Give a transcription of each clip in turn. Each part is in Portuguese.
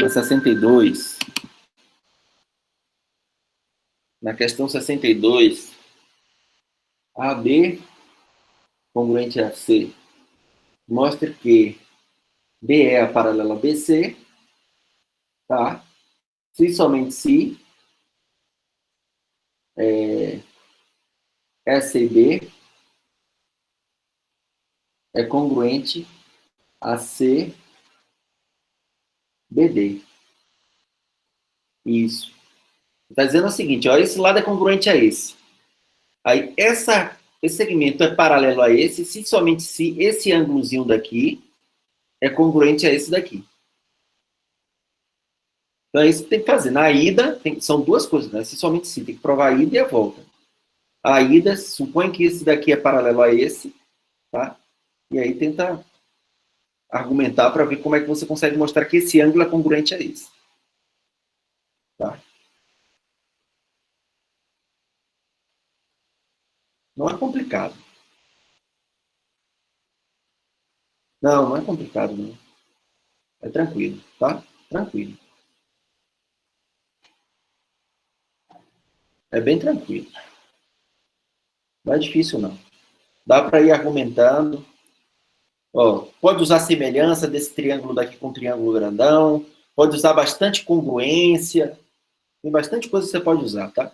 62. Na questão 62, AB congruente a C mostra que BE é a paralela a BC, tá? Se somente se SB é congruente a CBD. Isso. Está dizendo o seguinte, ó, esse lado é congruente a esse. Aí, esse segmento é paralelo a esse, se somente se esse ângulozinho daqui é congruente a esse daqui. Então, é isso que tem que fazer. Na ida, são duas coisas, né? Se somente se, tem que provar a ida e a volta. A ida, supõe que esse daqui é paralelo a esse, tá? E aí tenta argumentar para ver como é que você consegue mostrar que esse ângulo é congruente a esse. Tá? Não é complicado. Não, não é complicado, não. É tranquilo, tá? Tranquilo. É bem tranquilo. Não é difícil, não. Dá para ir argumentando. Ó, pode usar semelhança desse triângulo daqui com o triângulo grandão. Pode usar bastante congruência. Tem bastante coisa que você pode usar, tá?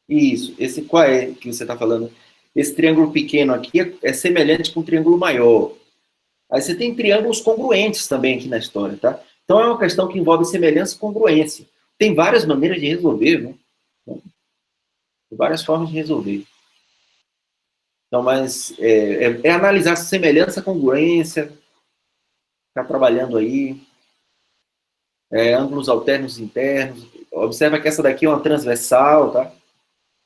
Isso. Esse qual é que você está falando? Esse triângulo pequeno aqui é semelhante com um triângulo maior. Aí você tem triângulos congruentes também aqui na história, tá? Então é uma questão que envolve semelhança e congruência. Tem várias maneiras de resolver, né? Tem várias formas de resolver. Então, mas é analisar semelhança, congruência, ficar trabalhando aí, ângulos alternos e internos. Observa que essa daqui é uma transversal, tá?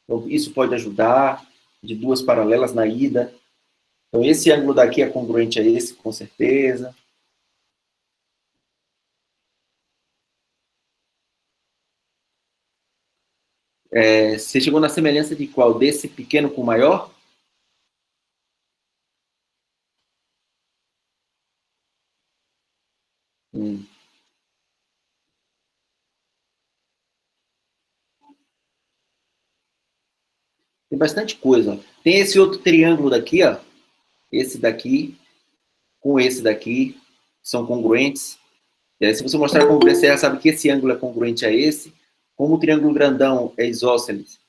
Então, isso pode ajudar, de duas paralelas na ida. Então, esse ângulo daqui é congruente a esse, com certeza. Você chegou na semelhança de qual? Desse pequeno com o maior? Tem bastante coisa. Ó. Tem esse outro triângulo daqui, ó. Esse daqui com esse daqui são congruentes. E aí, se você mostrar a congruência, você já sabe que esse ângulo é congruente a esse. Como o triângulo grandão é isósceles,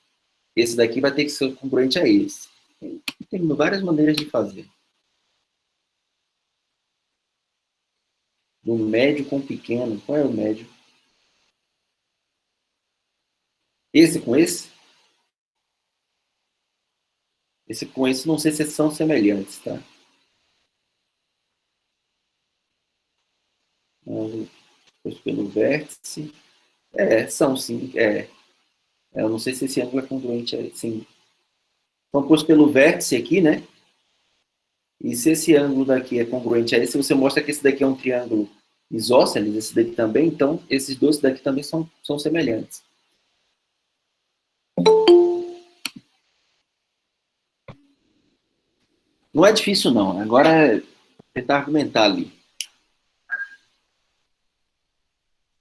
esse daqui vai ter que ser congruente a esse. Tem várias maneiras de fazer. Do médio com o pequeno. Qual é o médio? Esse com esse? Esse com esse, não sei se são semelhantes, tá? Depois pelo vértice. São sim. Eu não sei se esse ângulo é congruente assim. Então, posto pelo vértice aqui, né? E se esse ângulo daqui é congruente a esse, você mostra que esse daqui é um triângulo isósceles, esse daqui também, então esses dois daqui também são semelhantes. Não é difícil, não. Agora é tentar argumentar ali.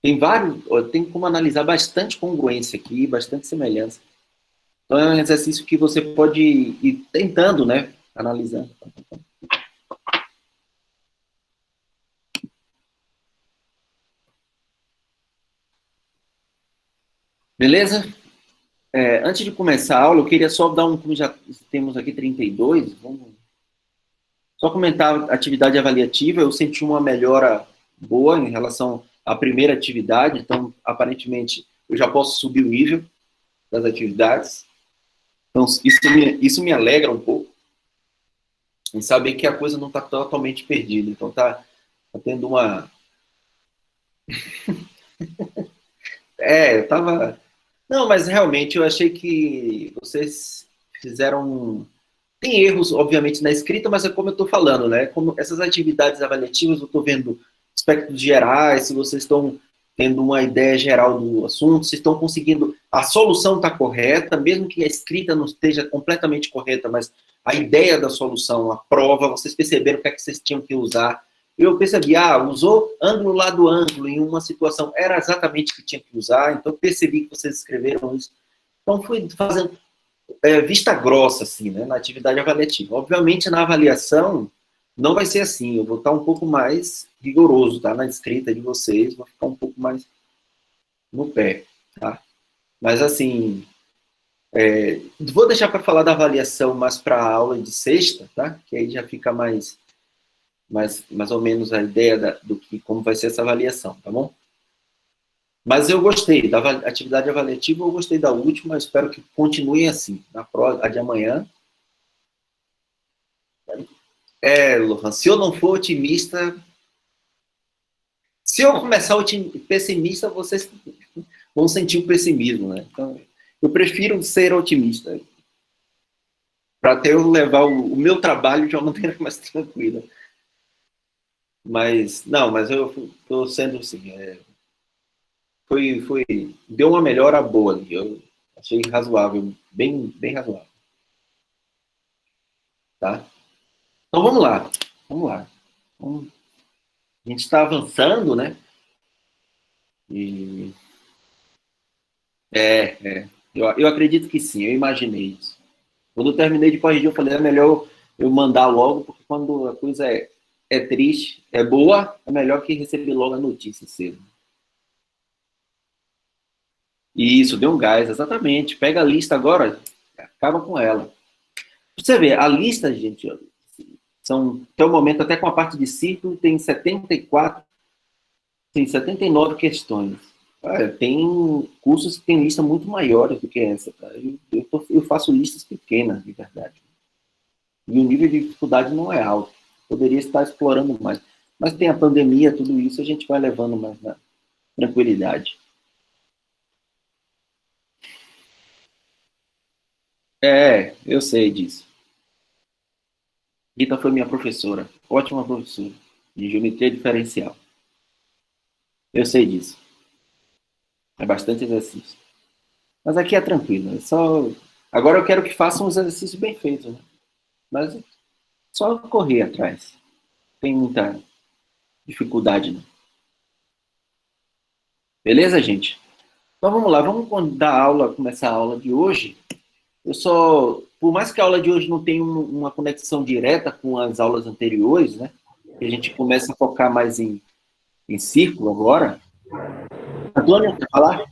Tem como analisar bastante congruência aqui, bastante semelhança. Então é um exercício que você pode ir tentando, né? Analisando. Beleza? Antes de começar a aula, eu queria só dar como já temos aqui 32, vamos só comentar a atividade avaliativa. Eu senti uma melhora boa em relação à primeira atividade, então, aparentemente, eu já posso subir o nível das atividades. Então, isso me alegra um pouco, em saber que a coisa não está totalmente perdida. Então, está tendo uma... eu estava... Não, mas realmente eu achei que vocês fizeram... Tem erros, obviamente, na escrita, mas é como eu estou falando, né? Como essas atividades avaliativas, eu estou vendo aspectos gerais, se vocês estão tendo uma ideia geral do assunto, se estão conseguindo... A solução está correta, mesmo que a escrita não esteja completamente correta, mas a ideia da solução, a prova, vocês perceberam o que é que vocês tinham que usar. Eu percebi, usou ângulo lado ângulo em uma situação, era exatamente o que tinha que usar, então percebi que vocês escreveram isso. Então fui fazendo vista grossa, assim, né, na atividade avaliativa. Obviamente, na avaliação, não vai ser assim, eu vou estar um pouco mais rigoroso, tá, na escrita de vocês, vou ficar um pouco mais no pé, tá? Mas, assim, vou deixar para falar da avaliação mais para a aula de sexta, tá? Que aí já fica mais ou menos a ideia do que, como vai ser essa avaliação, tá bom? Mas eu gostei da atividade avaliativa, eu gostei da última, espero que continue assim, na prova, a de amanhã. Lohan, se eu não for otimista, se eu começar pessimista, vocês vão sentir o pessimismo, né? Então, eu prefiro ser otimista, para até eu levar o meu trabalho de uma maneira mais tranquila. Mas eu estou sendo assim, deu uma melhora boa ali, eu achei razoável, bem razoável. Tá? Então vamos lá. A gente está avançando, né? E eu acredito que sim, eu imaginei isso. Quando eu terminei de corrigir, eu falei, é melhor eu mandar logo, porque quando a coisa é triste, é boa, é melhor que receber logo a notícia cedo. E isso, deu um gás, exatamente. Pega a lista agora, acaba com ela. Você vê, a lista, gente, até o momento, até com a parte de círculo, tem 79 questões. Tem cursos que têm lista muito maiores do que essa. Tá? Eu faço listas pequenas, de verdade. E o nível de dificuldade não é alto. Poderia estar explorando mais. Mas tem a pandemia, tudo isso, a gente vai levando mais na tranquilidade. Eu sei disso. Rita foi minha professora. Ótima professora. De geometria diferencial. Eu sei disso. É bastante exercício. Mas aqui é tranquilo. Agora eu quero que façam os exercícios bem feitos. Né? Mas só correr atrás. Tem muita dificuldade, né? Beleza, gente? Então vamos lá, vamos começar a aula de hoje. Por mais que a aula de hoje não tenha uma conexão direta com as aulas anteriores, né? Que a gente começa a focar mais em círculo agora. Antônio, quer falar?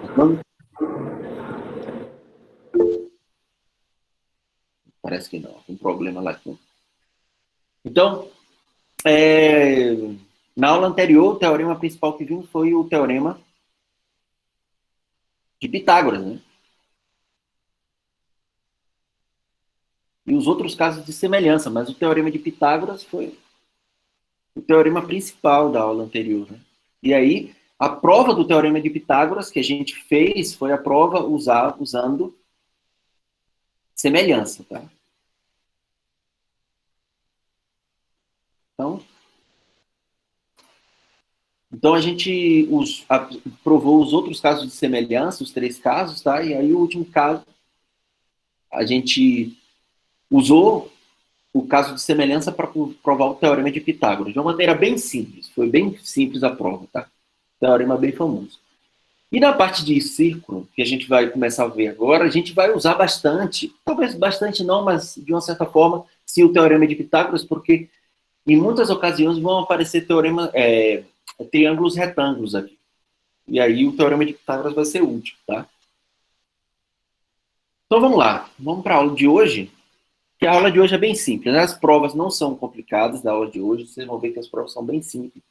Antônio? Parece que não, tem problema lá. Então, na aula anterior, o teorema principal que vimos foi o teorema de Pitágoras, né? E os outros casos de semelhança, mas o teorema de Pitágoras foi o teorema principal da aula anterior, né? E aí, a prova do teorema de Pitágoras que a gente fez foi a prova usando semelhança, tá? Então a gente provou os outros casos de semelhança, os 3 casos, tá? E aí o último caso, a gente usou o caso de semelhança para provar o teorema de Pitágoras, de uma maneira bem simples. Foi bem simples a prova, tá? Teorema bem famoso. E na parte de círculo, que a gente vai começar a ver agora, a gente vai usar bastante, talvez bastante não, mas de uma certa forma, sim, o teorema de Pitágoras, porque em muitas ocasiões vão aparecer triângulos retângulos aqui. E aí o teorema de Pitágoras vai ser útil, tá? Então vamos lá, vamos para a aula de hoje, que a aula de hoje é bem simples, né? As provas não são complicadas da aula de hoje, vocês vão ver que as provas são bem simples.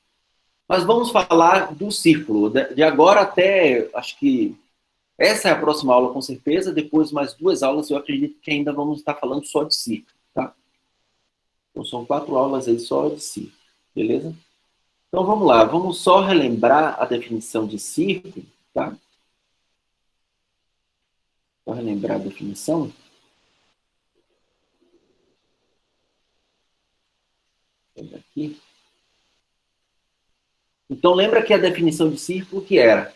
Mas vamos falar do círculo, de agora até, acho que essa é a próxima aula com certeza, depois mais 2 aulas eu acredito que ainda vamos estar falando só de círculo, tá? Então são 4 aulas aí só de círculo, beleza? Então vamos lá, vamos só relembrar a definição de círculo, tá? Só relembrar a definição. Aqui. Então lembra que a definição de círculo que era?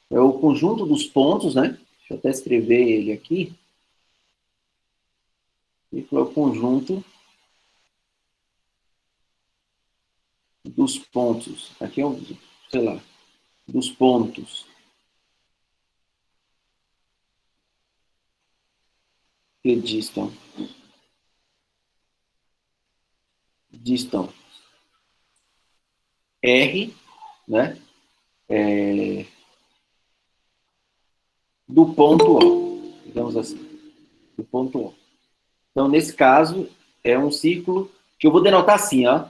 É o conjunto dos pontos, né? Deixa eu até escrever ele aqui. Círculo é o conjunto dos pontos. Aqui é o, sei lá, dos pontos que distam R, né, do ponto O, digamos assim, do ponto O. Então, nesse caso, é um círculo que eu vou denotar assim, ó,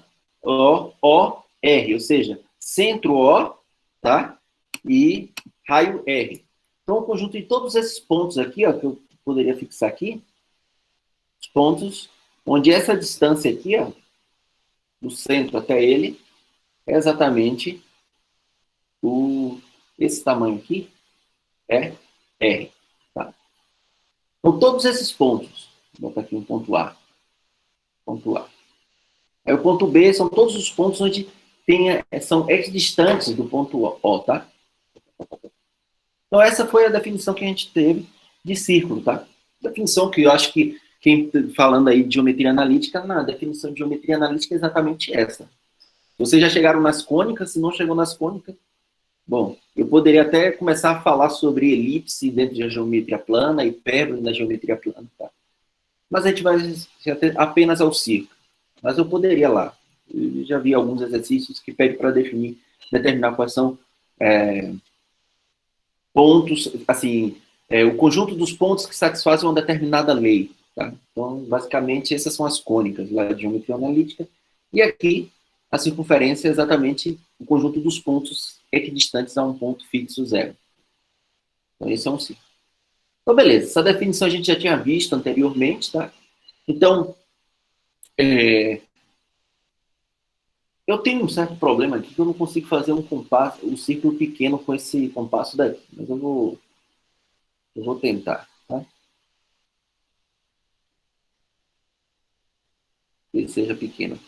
O, R, ou seja, centro O, tá, e raio R. Então, o conjunto de todos esses pontos aqui, ó, que eu poderia fixar aqui, os pontos onde essa distância aqui, ó, do centro até ele, é exatamente esse tamanho aqui, é R. Tá? Então, todos esses pontos, vou botar aqui um ponto A, ponto A. Aí o ponto B são todos os pontos onde são equidistantes do ponto O, tá? Então, essa foi a definição que a gente teve de círculo, tá? Definição que eu acho que, quem falando aí de geometria analítica, na definição de geometria analítica é exatamente essa. Vocês já chegaram nas cônicas, se não chegou nas cônicas, bom, eu poderia até começar a falar sobre elipse dentro da geometria plana, hipérbole na geometria plana, tá? Mas a gente vai apenas ao círculo. Mas eu poderia lá. Eu já vi alguns exercícios que pedem para definir, determinar quais são pontos, assim, o conjunto dos pontos que satisfazem uma determinada lei. Tá? Então, basicamente, essas são as cônicas lá de geometria analítica. E aqui, a circunferência é exatamente o conjunto dos pontos equidistantes a um ponto fixo zero. Então, esse é um círculo. Então, beleza. Essa definição a gente já tinha visto anteriormente, tá? Então, eu tenho um certo problema aqui que eu não consigo fazer um círculo pequeno com esse compasso daqui. Mas eu vou tentar, tá? Que ele seja pequeno.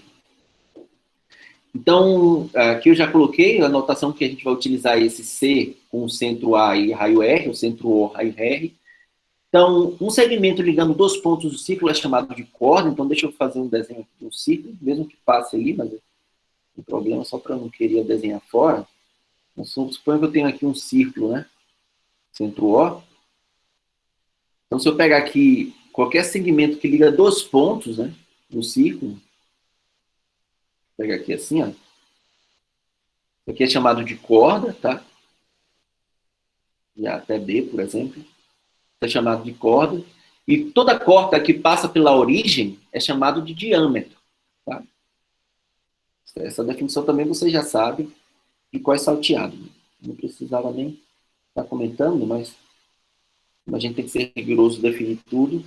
Então, aqui eu já coloquei a notação que a gente vai utilizar esse C com o centro A e raio R, o centro O, raio R. Então, um segmento ligando dois pontos do círculo é chamado de corda. Então, deixa eu fazer um desenho aqui do círculo, mesmo que passe ali, mas o problema só para eu não querer desenhar fora. Então, suponho que eu tenho aqui um círculo, né? Centro O. Então, se eu pegar aqui qualquer segmento que liga dois pontos, né? No círculo, vou pegar aqui assim, ó. Isso aqui é chamado de corda, tá? E até B, por exemplo. É chamado de corda. E toda corda que passa pela origem é chamado de diâmetro, tá? Essa definição também você já sabe de qual é salteado. Não precisava nem estar comentando, mas a gente tem que ser rigoroso definir tudo.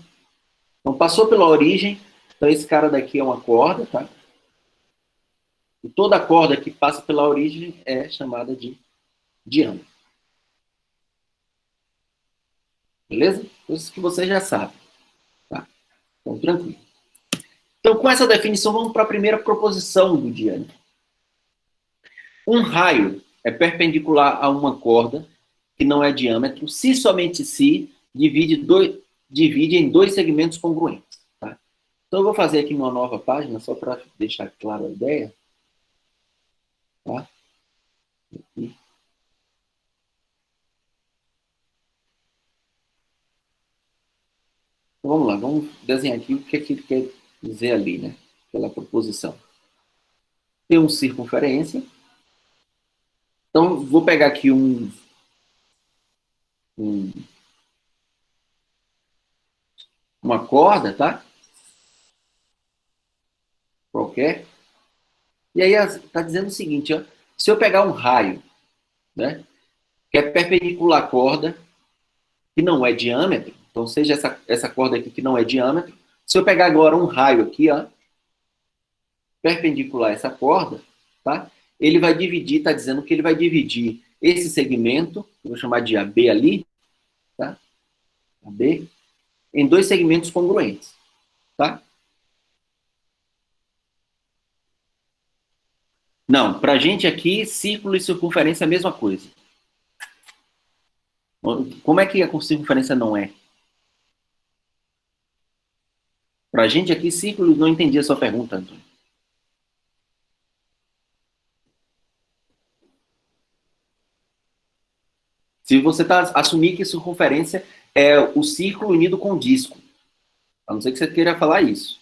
Então, passou pela origem, então esse cara daqui é uma corda, tá? E toda corda que passa pela origem é chamada de diâmetro. Beleza? Coisas que você já sabe. Tá? Então, tranquilo. Então, com essa definição, vamos para a primeira proposição do diâmetro. Um raio é perpendicular a uma corda que não é diâmetro, se somente se divide em dois segmentos congruentes. Tá? Então, eu vou fazer aqui uma nova página, só para deixar clara a ideia. Tá? Aqui. Então, vamos lá, vamos desenhar aqui o que é que ele quer dizer ali, né? Pela proposição. Tem uma circunferência. Então, vou pegar aqui uma corda, tá? Qualquer. E aí está dizendo o seguinte, ó, se eu pegar um raio, né, que é perpendicular à corda, que não é diâmetro, então seja essa corda aqui que não é diâmetro, se eu pegar agora um raio aqui, ó, perpendicular a essa corda, tá? Ele vai dividir, está dizendo que ele vai dividir esse segmento, eu vou chamar de AB ali, tá? AB, em dois segmentos congruentes, tá? Não, para a gente aqui, círculo e circunferência é a mesma coisa. Como é que a circunferência não é? Para a gente aqui, círculo, não entendi a sua pergunta, Antônio. Se você assumir que circunferência é o círculo unido com o disco, a não ser que você queira falar isso.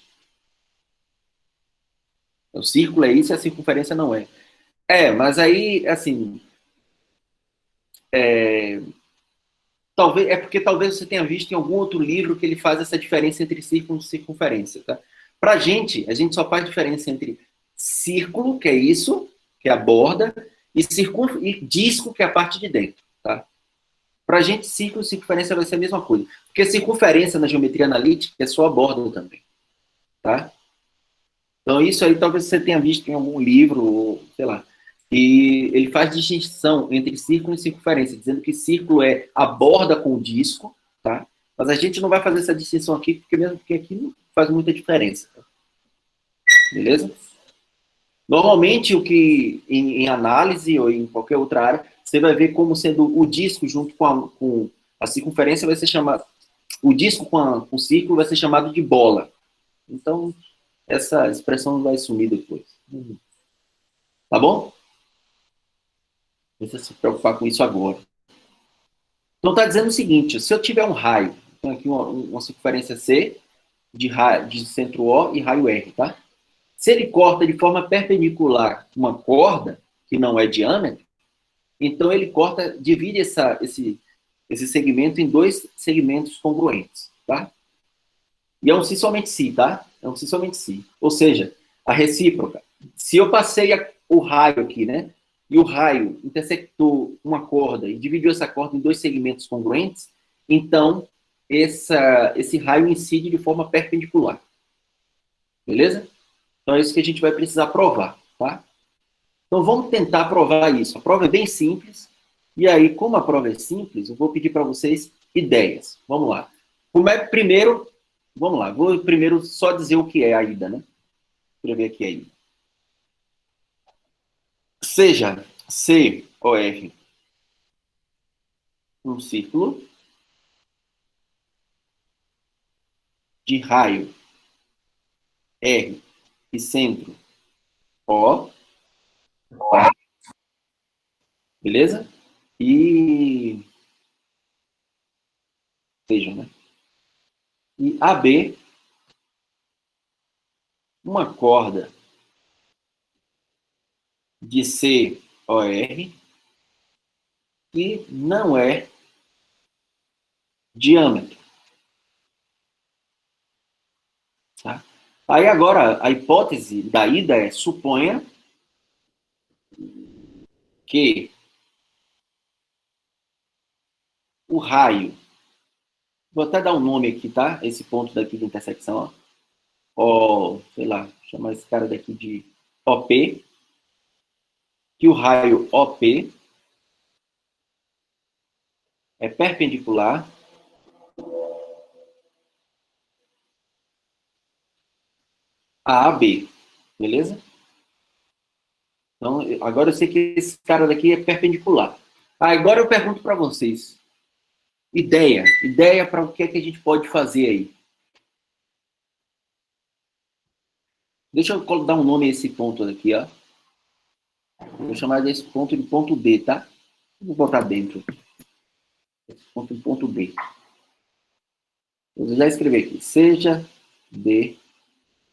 O círculo é isso e a circunferência não é. Mas aí, assim, talvez, é porque talvez você tenha visto em algum outro livro que ele faz essa diferença entre círculo e circunferência, tá? Pra gente, a gente só faz diferença entre círculo, que é isso, que é a borda, e disco, que é a parte de dentro, tá? Pra gente, círculo e circunferência vai ser a mesma coisa. Porque circunferência na geometria analítica é só a borda também, tá? Então, isso aí talvez você tenha visto em algum livro, ou, sei lá. E ele faz distinção entre círculo e circunferência, dizendo que círculo é a borda com o disco, tá? Mas a gente não vai fazer essa distinção aqui, porque mesmo que aqui não faz muita diferença. Tá? Beleza? Normalmente, o que em análise ou em qualquer outra área, você vai ver como sendo o disco junto com a circunferência vai ser chamado. O disco com o círculo vai ser chamado de bola. Então, essa expressão vai sumir depois. Tá bom? Não precisa se preocupar com isso agora. Então está dizendo o seguinte: se eu tiver um raio, tem aqui uma circunferência C de centro O e raio R, tá? Se ele corta de forma perpendicular uma corda que não é diâmetro, então ele divide esse segmento em dois segmentos congruentes, tá? E é um si somente si, tá? É um si somente si. Ou seja, a recíproca. Se eu passei o raio aqui, né? E o raio intersectou uma corda e dividiu essa corda em dois segmentos congruentes, então esse raio incide de forma perpendicular. Beleza? Então é isso que a gente vai precisar provar, tá? Então vamos tentar provar isso. A prova é bem simples. E aí, como a prova é simples, eu vou pedir para vocês ideias. Vamos lá. Primeiro, vamos lá. Vou primeiro só dizer o que é a ida, né? Escrever aqui a ida. Seja C ou R um círculo de raio R e centro O, beleza? E vejam, né? E AB, uma corda de COR que não é diâmetro, tá? Aí agora a hipótese da ida é: suponha que o raio, vou até dar um nome aqui, tá? Esse ponto daqui de intersecção, ó, sei lá, chamar esse cara daqui de OP, que o raio OP é perpendicular a AB, beleza? Então, agora eu sei que esse cara daqui é perpendicular. Agora eu pergunto para vocês, ideia para o que é que a gente pode fazer aí. Deixa eu dar um nome a esse ponto aqui, ó. Vou chamar desse ponto de ponto D, tá? Vou botar dentro. Esse ponto de ponto B. Eu já escrevi aqui. Seja D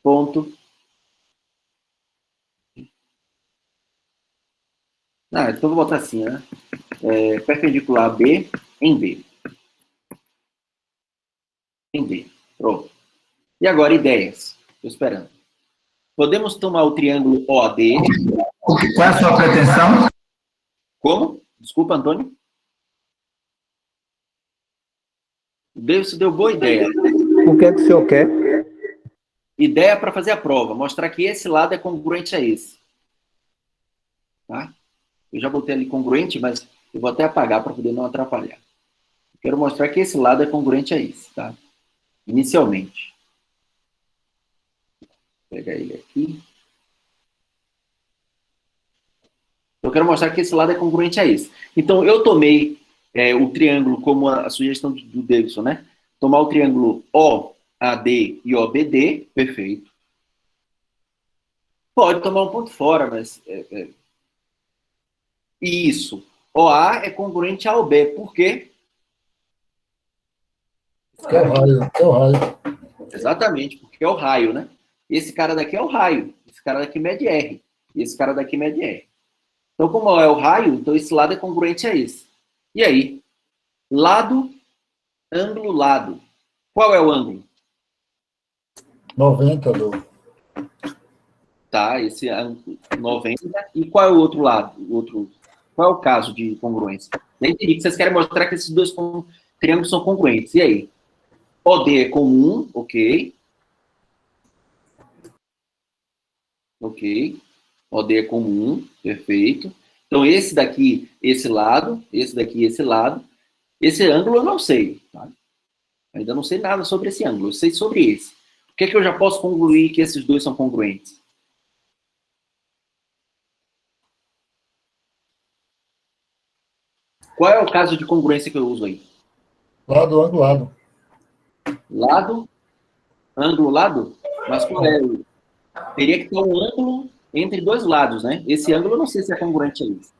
ponto. Então vou botar assim, né? Perpendicular a B em B. Em B. Pronto. E agora, ideias. Estou esperando. Podemos tomar o triângulo OAD. Qual é a sua pretensão? Como? Desculpa, Antônio. Isso deu boa ideia. O que é que o senhor quer? Ideia para fazer a prova. Mostrar que esse lado é congruente a esse. Tá? Eu já botei ali congruente, mas eu vou até apagar para poder não atrapalhar. Eu quero mostrar que esse lado é congruente a esse. Tá? Inicialmente. Vou pegar ele aqui. Eu quero mostrar que esse lado é congruente a esse. Então, eu tomei o triângulo, como a sugestão do Davidson, né? Tomar o triângulo OAD e OBD, perfeito. Pode tomar um ponto fora, mas... Isso. OA é congruente ao B. Por quê? Que é o raio, que é o raio. Exatamente, porque é o raio, né? Esse cara daqui é o raio. Esse cara daqui mede R. E esse cara daqui mede R. Então, como é o raio, então esse lado é congruente a esse. E aí? Lado, ângulo, lado. Qual é o ângulo? 90 do. Tá, esse ângulo 90. E qual é o outro lado? Qual é o caso de congruência? Eu entendi que vocês querem mostrar que esses dois triângulos são congruentes. E aí? OD é comum, ok. Ok. OD é comum, perfeito. Então, esse daqui, esse lado, esse daqui, esse lado. Esse ângulo eu não sei, tá? Ainda não sei nada sobre esse ângulo, eu sei sobre esse. Por que eu já posso concluir que esses dois são congruentes? Qual é o caso de congruência que eu uso aí? Lado, ângulo, lado. Lado, ângulo, lado? Mas qual é? Teria que ter um ângulo entre dois lados, né? Esse ângulo eu não sei se é congruente a isso.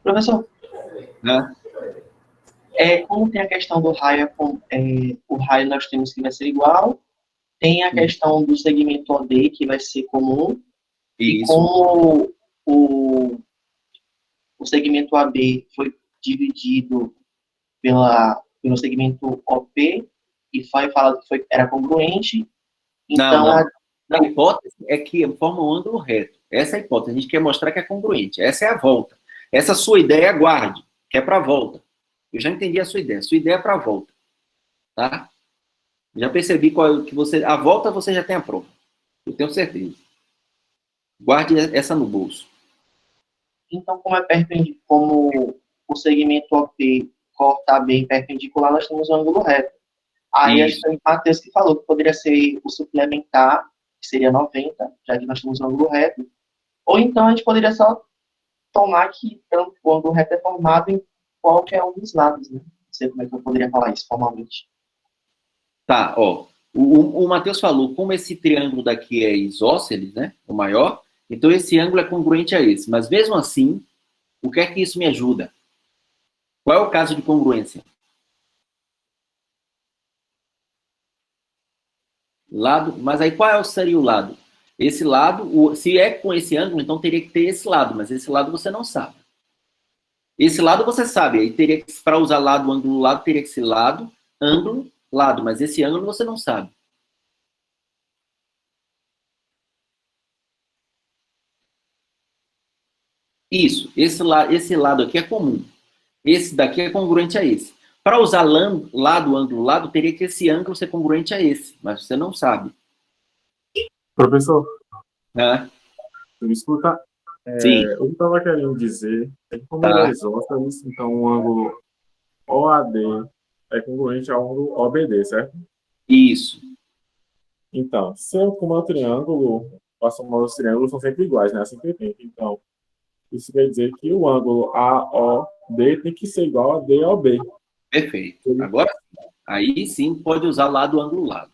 Professor, Né? como tem a questão do raio, o raio nós temos que vai ser igual, tem a questão do segmento OD, que vai ser comum, e Isso. como o segmento AB foi dividido pelo segmento OP, e foi falado que era congruente, então... A hipótese é que forma um ângulo reto. Essa é a hipótese. A gente quer mostrar que é congruente. Essa é a volta. Essa sua ideia, guarde, que é para a volta. Eu já entendi a sua ideia. Sua ideia é para a volta. Tá? Já percebi qual que você... A volta você já tem a prova. Eu tenho certeza. Guarde essa no bolso. Então, como o segmento OP corta bem perpendicular, nós temos um ângulo reto. Aí acho que foi o Matheus que falou que poderia ser o suplementar, que seria 90, já que nós temos um ângulo reto. Ou então a gente poderia só tomar que o ângulo reto é formado em qualquer um dos lados, né? Não sei como é que eu poderia falar isso formalmente. Tá, ó. O Matheus falou, como esse triângulo daqui é isósceles, né? O maior, então esse ângulo é congruente a esse. Mas mesmo assim, o que é que isso me ajuda? Qual é o caso de congruência? Lado, mas aí qual seria o lado? Esse lado, se é com esse ângulo, então teria que ter esse lado, mas esse lado você não sabe. Esse lado você sabe, aí teria que, para usar lado, ângulo, lado, teria que ser lado, ângulo, lado, mas esse ângulo você não sabe. Isso, esse lado aqui é comum. Esse daqui é congruente a esse. Para usar lado, ângulo, lado, teria que esse ângulo ser congruente a esse, mas você não sabe. Professor, Né? me escuta. Sim. O que eu estava querendo dizer é que, como Tá. ele é isósceles, então o ângulo OAD é congruente ao ângulo OBD, certo? Isso. Então, se eu como é um triângulo, a soma dos triângulos são sempre iguais, né? Sempre tem. Então, isso quer dizer que o ângulo AOD tem que ser igual a DOB. Perfeito. Agora, aí sim pode usar lado, ângulo, lado.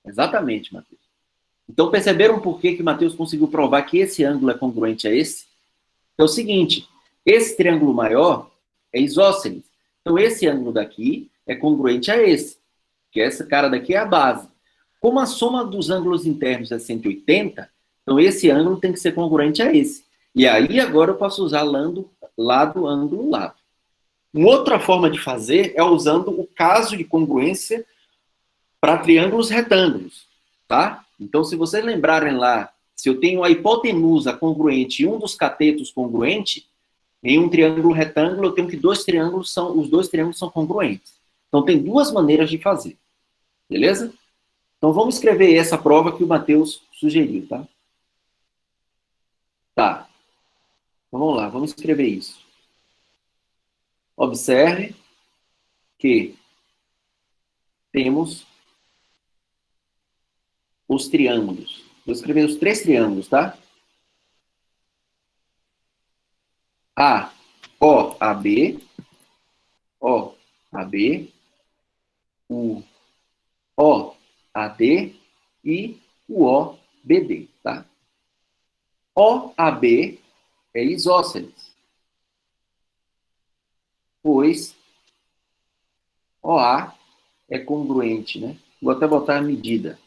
Exatamente, Matheus. Então, perceberam por que Matheus conseguiu provar que esse ângulo é congruente a esse? É o seguinte, esse triângulo maior é isósceles. Então, esse ângulo daqui é congruente a esse, que esse cara daqui é a base. Como a soma dos ângulos internos é 180, então esse ângulo tem que ser congruente a esse. E aí, agora eu posso usar lado, ângulo, lado. Uma outra forma de fazer é usando o caso de congruência para triângulos retângulos, tá? Então, se vocês lembrarem lá, se eu tenho a hipotenusa congruente e um dos catetos congruente, em um triângulo retângulo, eu tenho que os dois triângulos são congruentes. Então, tem duas maneiras de fazer. Beleza? Então, vamos escrever essa prova que o Matheus sugeriu, tá? Tá. Então, vamos lá, vamos escrever isso. Observe que temos os triângulos. Vou escrever os três triângulos, tá? A, OAB, OAB, o OAD e o OBD, tá? OAB é isósceles, pois OA é congruente, né? Vou até botar a medida.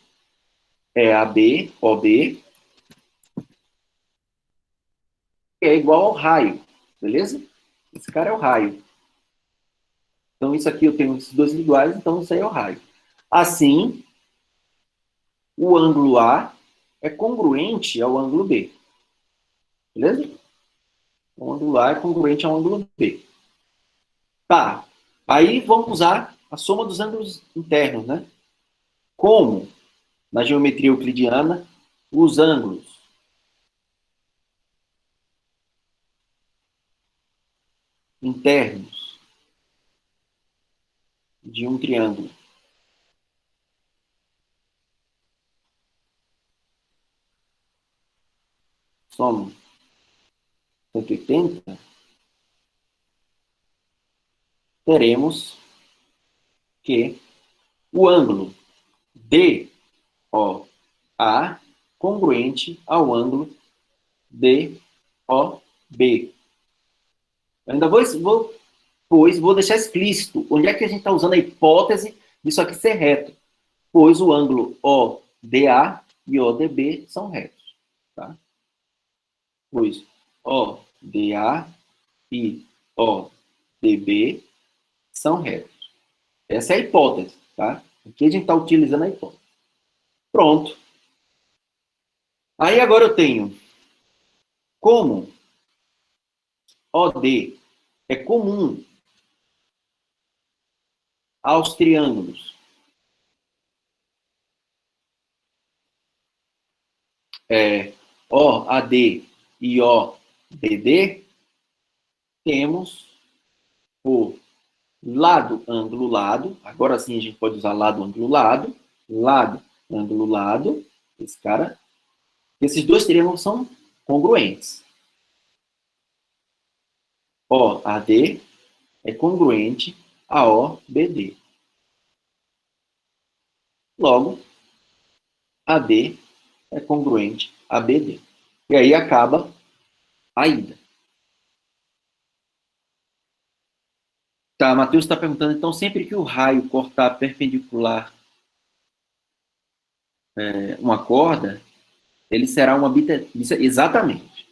É AB, OB, que é igual ao raio, beleza? Esse cara é o raio. Então, isso aqui eu tenho esses dois iguais, então isso aí é o raio. Assim, o ângulo A é congruente ao ângulo B. Beleza? O ângulo A é congruente ao ângulo B. Tá. Aí vamos usar a soma dos ângulos internos, né? Como, na geometria euclidiana, os ângulos internos de um triângulo somam 180, teremos que o ângulo DOA congruente ao ângulo DOB. Eu ainda vou deixar explícito onde é que a gente está usando a hipótese disso aqui ser reto, pois o ângulo ODA e ODB são retos. Tá? Pois ODA e ODB são retos. Essa é a hipótese. Tá? Aqui a gente está utilizando a hipótese. Pronto. Aí agora eu tenho como OD é comum aos triângulos OAD e OBD, temos o lado, ângulo, lado. Agora sim a gente pode usar lado, ângulo, lado. Lado, ângulo, lado. Esse cara. Esses dois triângulos são congruentes. OAD é congruente a OBD. Logo, AD é congruente a BD. E aí acaba a ida. Tá, Matheus está perguntando, então sempre que o raio cortar perpendicular uma corda, ele será uma bissetriz. Exatamente.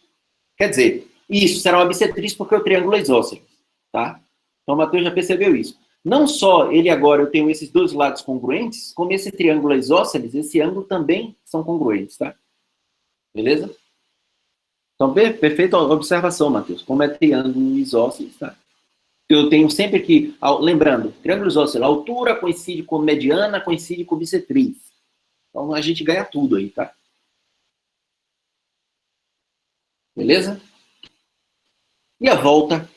Quer dizer, isso será uma bissetriz porque o triângulo é isósceles. Tá? Então o Matheus já percebeu isso. Não só ele agora, eu tenho esses dois lados congruentes, como esse triângulo é isósceles, esse ângulo também são congruentes. Tá? Beleza? Então, perfeita observação, Matheus. Como é triângulo isósceles, tá? Eu tenho sempre que, lembrando, triângulo isósceles, a altura coincide com mediana, coincide com bissetriz. Então, a gente ganha tudo aí, tá? Beleza? E a volta?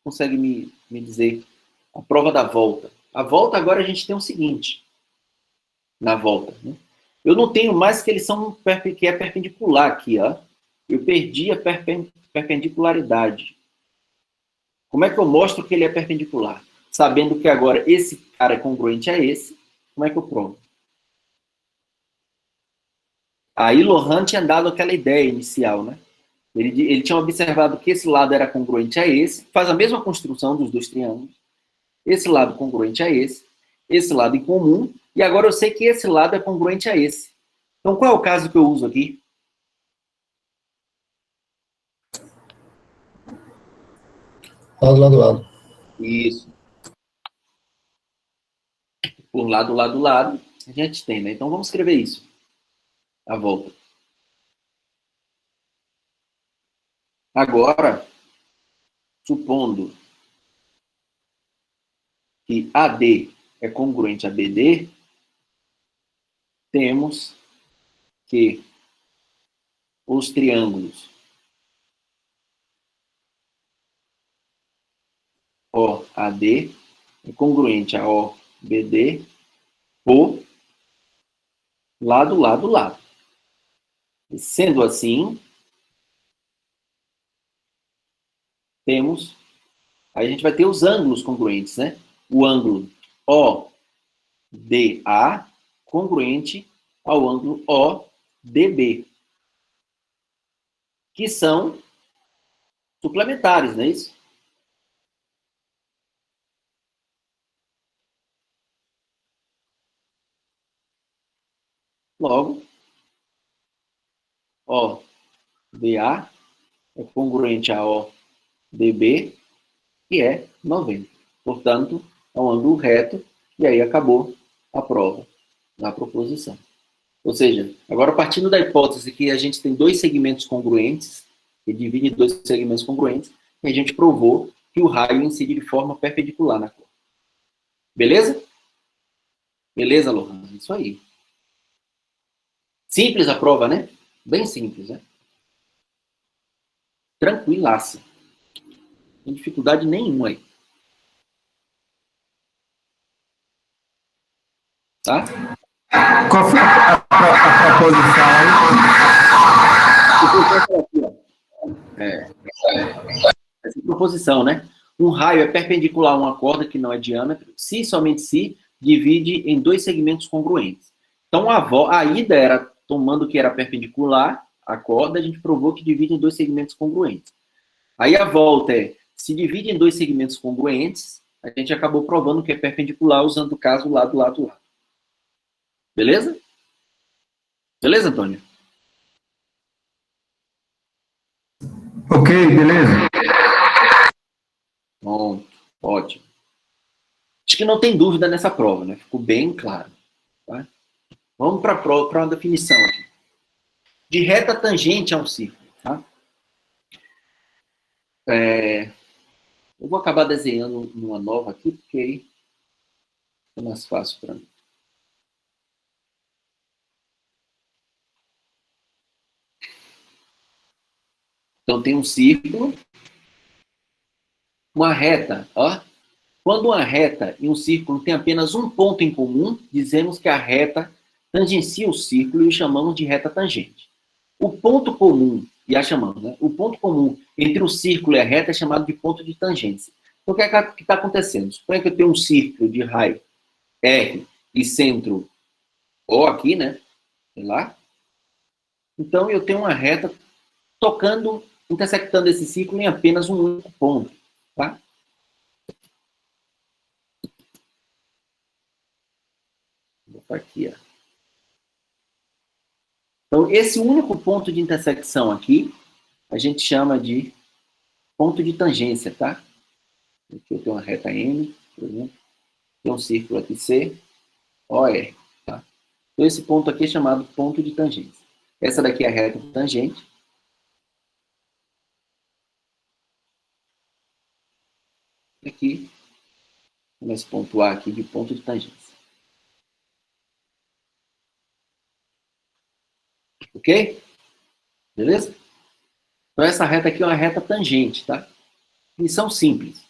Consegue me dizer a prova da volta? A volta, agora a gente tem o seguinte, na volta, né? Eu não tenho mais que eles são, que é perpendicular aqui, ó. Eu perdi a perpendicularidade. Como é que eu mostro que ele é perpendicular? Sabendo que agora esse cara é congruente a esse, como é que eu provo? Aí Lohan tinha dado aquela ideia inicial, né? Ele tinha observado que esse lado era congruente a esse, faz a mesma construção dos dois triângulos, esse lado congruente a esse lado em comum, e agora eu sei que esse lado é congruente a esse. Então, qual é o caso que eu uso aqui? Lado, lado, lado. Isso. Por lado, lado, lado, a gente tem, né? Então, vamos escrever isso. A volta. Agora, supondo que AD é congruente a BD, temos que os triângulos OAD é congruente a OBD por lado, lado, lado. E sendo assim, temos, aí a gente vai ter os ângulos congruentes, né? O ângulo ODA congruente ao ângulo ODB, que são suplementares, não é isso? Logo, ODA é congruente a ODB, que é 90. Portanto, é um ângulo reto, e aí acabou a prova da proposição. Ou seja, agora partindo da hipótese que a gente tem dois segmentos congruentes, que dividem dois segmentos congruentes, e a gente provou que o raio incide de forma perpendicular na cor. Beleza? Beleza, Lohan? Isso aí. Simples a prova, né? Bem simples, né? Tranquilaça. Não tem dificuldade nenhuma aí. Tá? Qual foi a proposição aí? Essa proposição, né? Um raio é perpendicular a uma corda que não é diâmetro, se somente se divide em dois segmentos congruentes. Então, a ida era, tomando que era perpendicular à corda, a gente provou que divide em dois segmentos congruentes. Aí a volta é, se divide em dois segmentos congruentes, a gente acabou provando que é perpendicular, usando o caso lado, lado, lado. Beleza? Beleza, Antônio? Ok, beleza. Bom, ótimo. Acho que não tem dúvida nessa prova, né? Ficou bem claro. Tá? Vamos para uma definição aqui. De reta tangente a um círculo. Tá? Eu vou acabar desenhando uma nova aqui, porque aí é mais fácil para mim. Então, tem um círculo, uma reta. Ó. Quando uma reta e um círculo têm apenas um ponto em comum, dizemos que a reta tangencia o círculo e o chamamos de reta tangente. O ponto comum, e a chamamos, né? O ponto comum entre o círculo e a reta é chamado de ponto de tangência. Então, o que é que está acontecendo? Suponha que eu tenho um círculo de raio R e centro O aqui, né? Sei lá. Então, eu tenho uma reta tocando, intersectando esse círculo em apenas um único ponto, tá? Vou botar aqui, ó. Então, esse único ponto de intersecção aqui, a gente chama de ponto de tangência, tá? Aqui eu tenho uma reta M, por exemplo. Tem um círculo aqui C, OR, tá? Então, esse ponto aqui é chamado ponto de tangência. Essa daqui é a reta tangente. Aqui, nesse ponto A aqui de ponto de tangência. Ok? Beleza? Então, essa reta aqui é uma reta tangente, tá? Definição simples.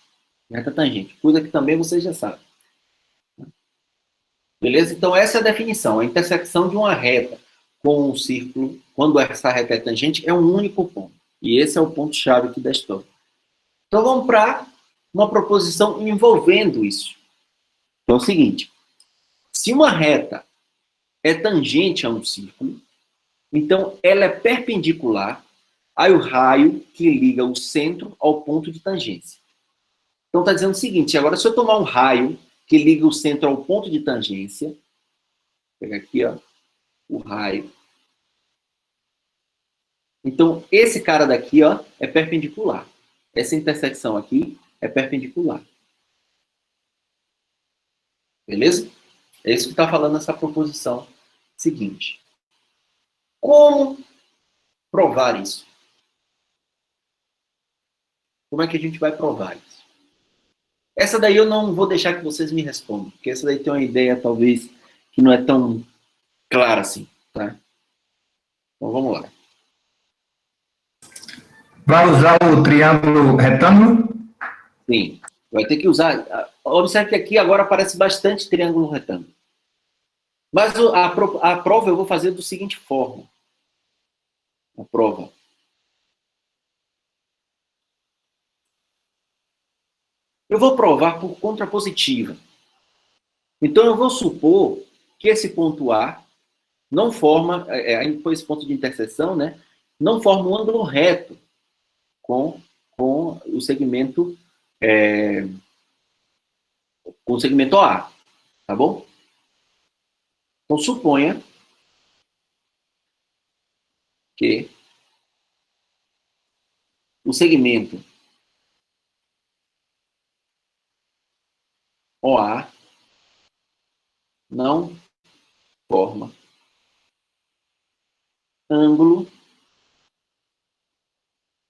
Reta tangente. Coisa que também vocês já sabem. Beleza? Então, essa é a definição. A intersecção de uma reta com um círculo, quando essa reta é tangente, é um único ponto. E esse é o ponto-chave aqui da história. Então, vamos para uma proposição envolvendo isso. Então, é o seguinte. Se uma reta é tangente a um círculo, então ela é perpendicular ao raio que liga o centro ao ponto de tangência. Então, está dizendo o seguinte, agora se eu tomar um raio que liga o centro ao ponto de tangência, vou pegar aqui, ó, o raio. Então, esse cara daqui, ó, é perpendicular. Essa intersecção aqui é perpendicular. Beleza? É isso que está falando essa proposição seguinte. Como provar isso? Como é que a gente vai provar isso? Essa daí eu não vou deixar que vocês me respondam, porque essa daí tem uma ideia, talvez, que não é tão clara assim, tá? Então, vamos lá. Vai usar o triângulo retângulo? Sim, vai ter que usar... Observe que aqui agora aparece bastante triângulo retângulo. Mas a prova eu vou fazer da seguinte forma. A prova. Eu vou provar por contrapositiva. Então, eu vou supor que esse ponto A não forma, esse ponto de interseção, né, não forma um ângulo reto com o segmento A, tá bom? Então, suponha que o segmento OA não forma ângulo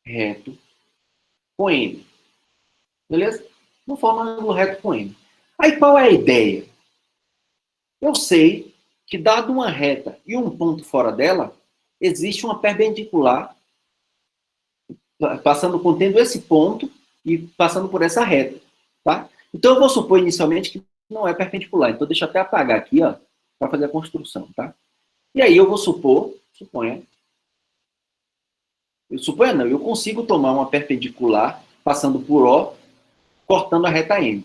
reto com M. Beleza? Não forma ângulo reto com M. Aí, qual é a ideia? Eu sei que, dado uma reta e um ponto fora dela, existe uma perpendicular contendo esse ponto e passando por essa reta, tá? Então, eu vou supor inicialmente que não é perpendicular. Então, deixa eu até apagar aqui, ó, para fazer a construção, tá? E aí, eu vou eu consigo tomar uma perpendicular passando por O, cortando a reta M.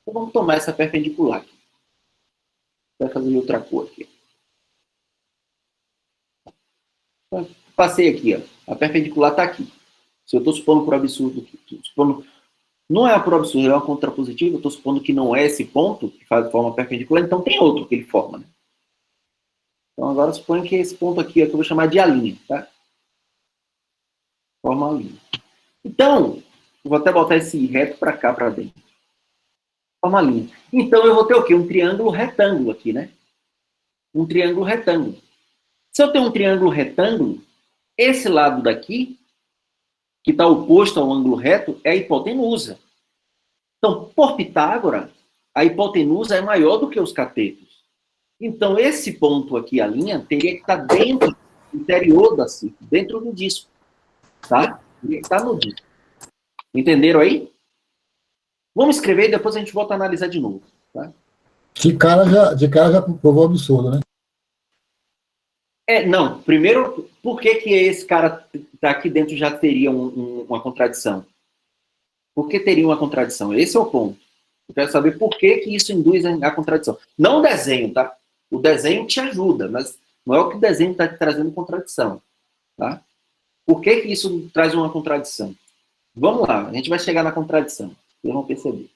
Então, vamos tomar essa perpendicular aqui. Vai fazer outra cor aqui. Passei aqui, ó. A perpendicular está aqui. Se eu estou supondo por absurdo aqui, não é por absurdo, é uma contrapositiva, eu estou supondo que não é esse ponto que forma perpendicular, então tem outro que ele forma, né? Então agora suponho que esse ponto aqui é que eu vou chamar de A', tá? Forma a linha. Então, eu vou até botar esse reto para cá, para dentro. Forma a linha. Então eu vou ter o quê? Um triângulo retângulo aqui, né? Um triângulo retângulo. Se eu tenho um triângulo retângulo, esse lado daqui, que está oposto ao ângulo reto, é a hipotenusa. Então, por Pitágoras, a hipotenusa é maior do que os catetos. Então, esse ponto aqui, a linha, teria que estar dentro do interior da círculo, dentro do disco. Tá? Teria que estar no disco. Entenderam aí? Vamos escrever e depois a gente volta a analisar de novo. Tá? De cara já provou absurdo, né? Não. Primeiro, por que esse cara tá aqui dentro já teria uma contradição? Por que teria uma contradição? Esse é o ponto. Eu quero saber por que isso induz a contradição. Não o desenho, tá? O desenho te ajuda, mas não é o que o desenho está trazendo contradição. Tá? Por que isso traz uma contradição? Vamos lá, a gente vai chegar na contradição. Vocês vão perceber.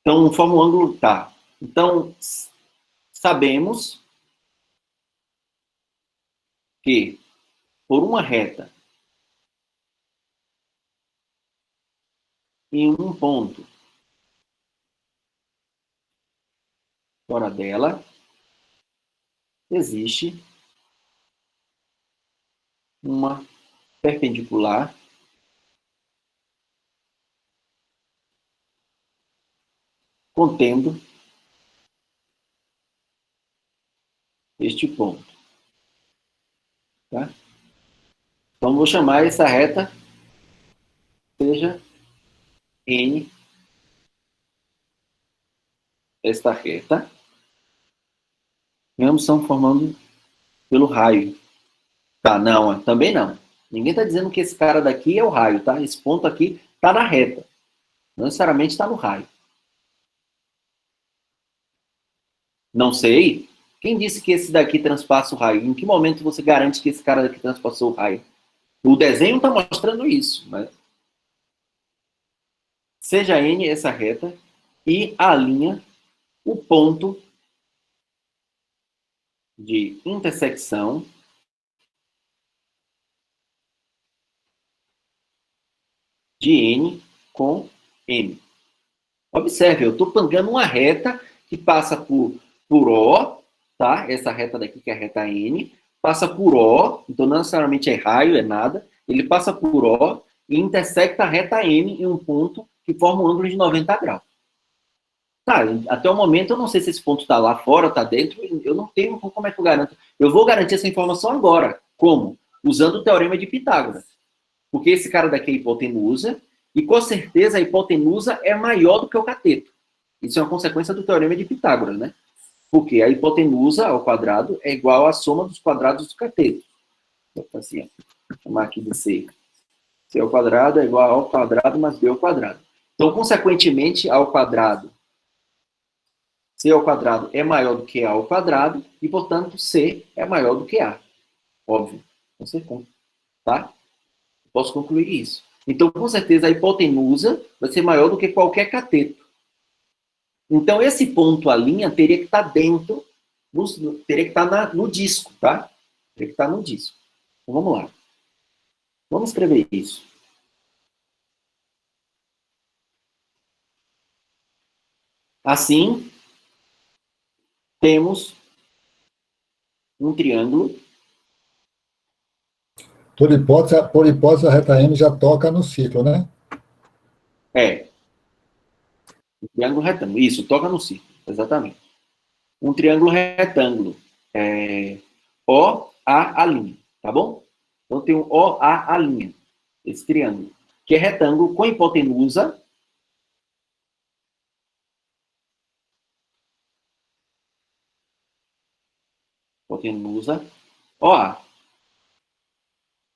Então, forma um ângulo, tá. Então, sabemos que por uma reta em um ponto fora dela, existe uma perpendicular contendo este ponto. Tá? Então, vou chamar essa reta, seja N, esta reta, ambos estão formando pelo raio. Tá, não, também não. Ninguém está dizendo que esse cara daqui é o raio, tá? Esse ponto aqui está na reta. Não necessariamente está no raio. Não sei. Quem disse que esse daqui transpassa o raio? Em que momento você garante que esse cara daqui transpassou o raio? O desenho está mostrando isso. Mas... seja N essa reta e alinha o ponto de intersecção de N com M. Observe, eu estou pegando uma reta que passa por O, tá? Essa reta daqui, que é a reta N, passa por O, então não necessariamente é raio, é nada. Ele passa por O e intersecta a reta M em um ponto que forma um ângulo de 90 graus. Tá, até o momento eu não sei se esse ponto está lá fora, está dentro, eu não tenho como é que eu garanto. Eu vou garantir essa informação agora. Como? Usando o teorema de Pitágoras. Porque esse cara daqui é hipotenusa, e com certeza a hipotenusa é maior do que o cateto. Isso é uma consequência do teorema de Pitágoras, né? Porque a hipotenusa ao quadrado é igual à soma dos quadrados dos catetos. Assim, ó. Vou chamar aqui de C. C ao quadrado é igual ao quadrado mais B ao quadrado. Então, consequentemente, A ao quadrado, C ao quadrado é maior do que A ao quadrado, e, portanto, C é maior do que A. Óbvio. Você conta, tá? Posso concluir isso. Então, com certeza, a hipotenusa vai ser maior do que qualquer cateto. Então, esse ponto, a linha, teria que estar dentro, teria que estar no disco, tá? Teria que estar no disco. Então, vamos lá. Vamos escrever isso. Assim, temos um triângulo. Por hipótese, a reta M já toca no círculo, né? Um triângulo retângulo. Isso, toca no círculo, exatamente. Um triângulo retângulo. O, A, linha, tá bom? Então tem um O, A, linha. Esse triângulo. Que é retângulo com hipotenusa. Hipotenusa OA.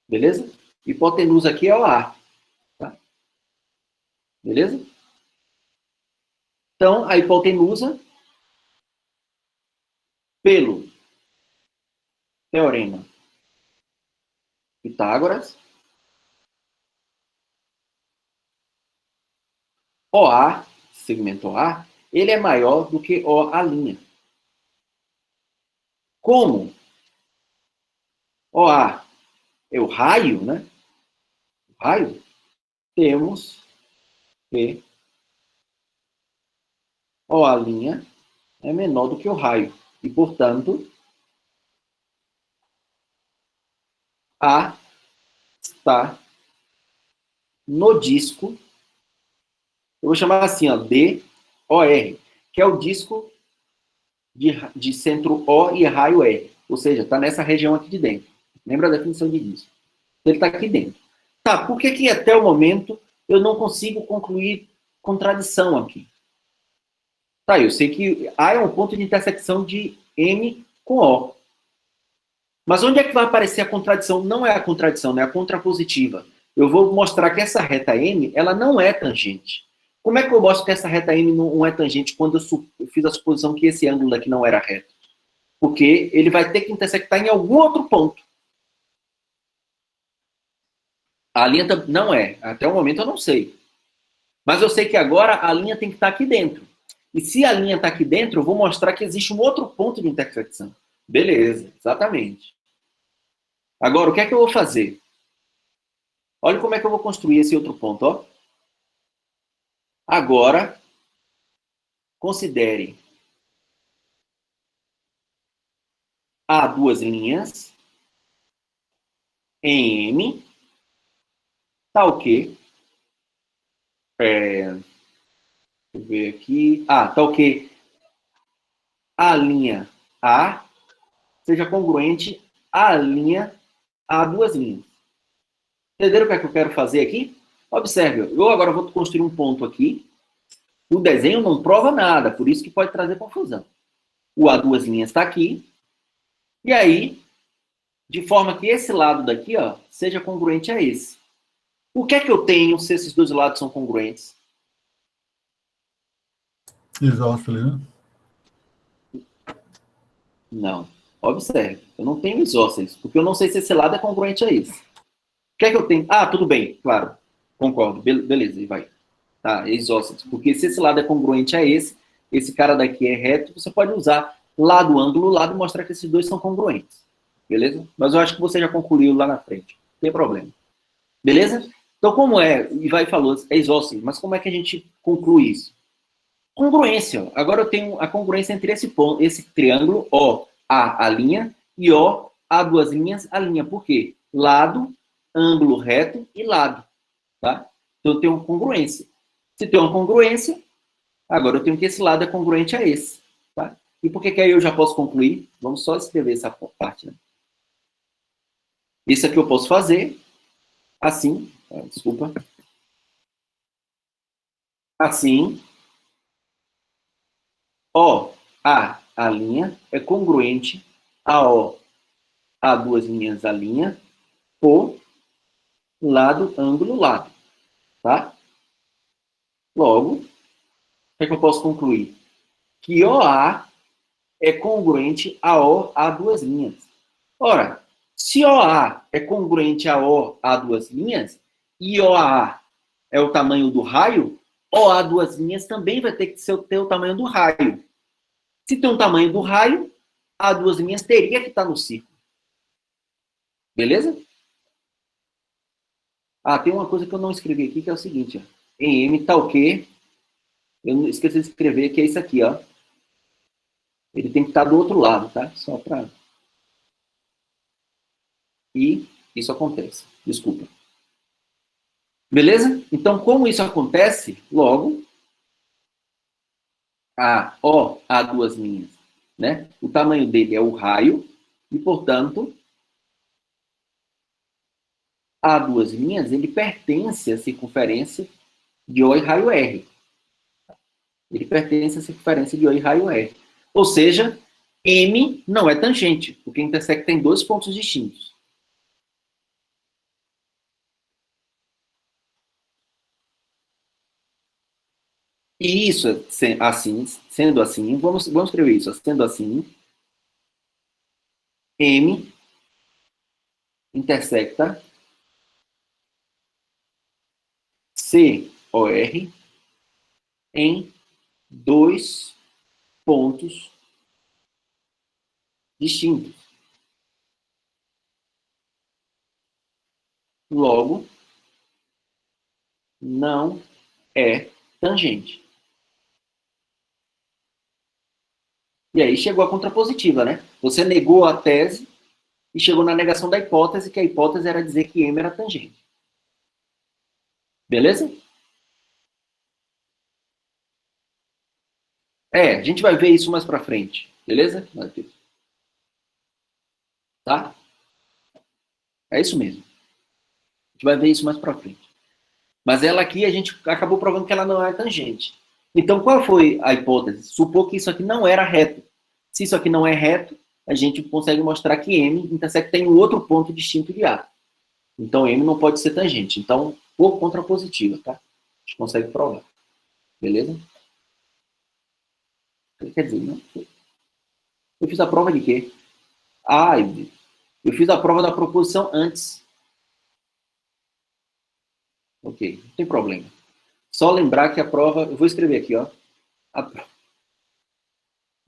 Beleza? Hipotenusa aqui é OA. Tá? Beleza? Então, a hipotenusa, pelo teorema Pitágoras, OA, segmento OA, ele é maior do que OA'. Como OA é o raio, né? O raio, temos que OA' é menor do que o raio. E, portanto, A está no disco, eu vou chamar assim, ó, DOR, que é o disco de centro O e raio R. Ou seja, está nessa região aqui de dentro. Lembra a definição de disco? Ele está aqui dentro. Tá, por que até o momento eu não consigo concluir contradição aqui? Tá, eu sei que A é um ponto de intersecção de M com O. Mas onde é que vai aparecer a contradição? Não é a contradição, é a contrapositiva. Eu vou mostrar que essa reta M, ela não é tangente. Como é que eu mostro que essa reta M não é tangente quando eu fiz a suposição que esse ângulo daqui não era reto? Porque ele vai ter que intersectar em algum outro ponto. A linha não é. Até o momento eu não sei. Mas eu sei que agora a linha tem que estar aqui dentro. E se a linha está aqui dentro, eu vou mostrar que existe um outro ponto de intersecção. Beleza, exatamente. Agora, o que é que eu vou fazer? Olha como é que eu vou construir esse outro ponto, ó. Agora, considere A duas linhas em M, tá o quê? Deixa eu ver aqui. Tá o quê? A linha A seja congruente à linha A duas linhas. Entenderam o que é que eu quero fazer aqui? Observe, eu agora vou construir um ponto aqui. O desenho não prova nada, por isso que pode trazer confusão. O A duas linhas está aqui. E aí, de forma que esse lado daqui, ó, seja congruente a esse. O que é que eu tenho se esses dois lados são congruentes? Isósceles, né? Não. Observe, eu não tenho isósceles, porque eu não sei se esse lado é congruente a esse. O que é que eu tenho? Tudo bem, claro. Concordo. Beleza, e vai. Tá, é isósceles. Porque se esse lado é congruente a esse cara daqui é reto, você pode usar lado, ângulo, lado e mostrar que esses dois são congruentes. Beleza? Mas eu acho que você já concluiu lá na frente. Não tem problema. Beleza? Então, como é, e vai falou, é isósceles, mas como é que a gente conclui isso? Congruência. Agora eu tenho a congruência entre esse ponto, esse triângulo, O, A linha, e O, A duas linhas, a linha. Por quê? Lado, ângulo reto e lado. Tá? Então eu tenho congruência. Se tem uma congruência, agora eu tenho que esse lado é congruente a esse. Tá? E por que aí eu já posso concluir? Vamos só escrever essa parte. Né? Isso aqui eu posso fazer assim. Desculpa. Assim. O, A linha é congruente a O, A duas linhas, a linha, por lado, ângulo, lado. Tá? Logo, o que é que eu posso concluir? Que OA é congruente a OA duas linhas. Ora, se OA é congruente a OA duas linhas, e OA é o tamanho do raio, OA duas linhas também vai ter que ter o tamanho do raio. Se tem o tamanho do raio, A duas linhas teria que estar no círculo. Beleza? Ah, tem uma coisa que eu não escrevi aqui, que é o seguinte, ó. Em M tá o quê? Eu não esqueci de escrever, que é isso aqui, ó. Ele tem que estar do outro lado, tá? Só para... E isso acontece. Desculpa. Beleza? Então, como isso acontece, logo, a duas linhas, né? O tamanho dele é o raio, e, portanto, A duas linhas, ele pertence à circunferência de O e raio R. Ele pertence à circunferência de O e raio R. Ou seja, M não é tangente, porque intersecta em dois pontos distintos. E isso, assim, sendo assim, vamos escrever isso. Sendo assim, M intersecta COR em dois pontos distintos. Logo, não é tangente. E aí chegou a contrapositiva, né? Você negou a tese e chegou na negação da hipótese, que a hipótese era dizer que M era tangente. Beleza? A gente vai ver isso mais pra frente. Beleza? Tá? É isso mesmo. A gente vai ver isso mais pra frente. Mas ela aqui, a gente acabou provando que ela não é tangente. Então, qual foi a hipótese? Supor que isso aqui não era reto. Se isso aqui não é reto, a gente consegue mostrar que M intersecta em um outro ponto distinto de A. Então, M não pode ser tangente. Então, por contrapositiva, tá? A gente consegue provar. Beleza? Quer dizer, não. Eu fiz a prova de quê? Eu fiz a prova da proposição antes. Ok, não tem problema. Só lembrar que a prova... Eu vou escrever aqui, ó.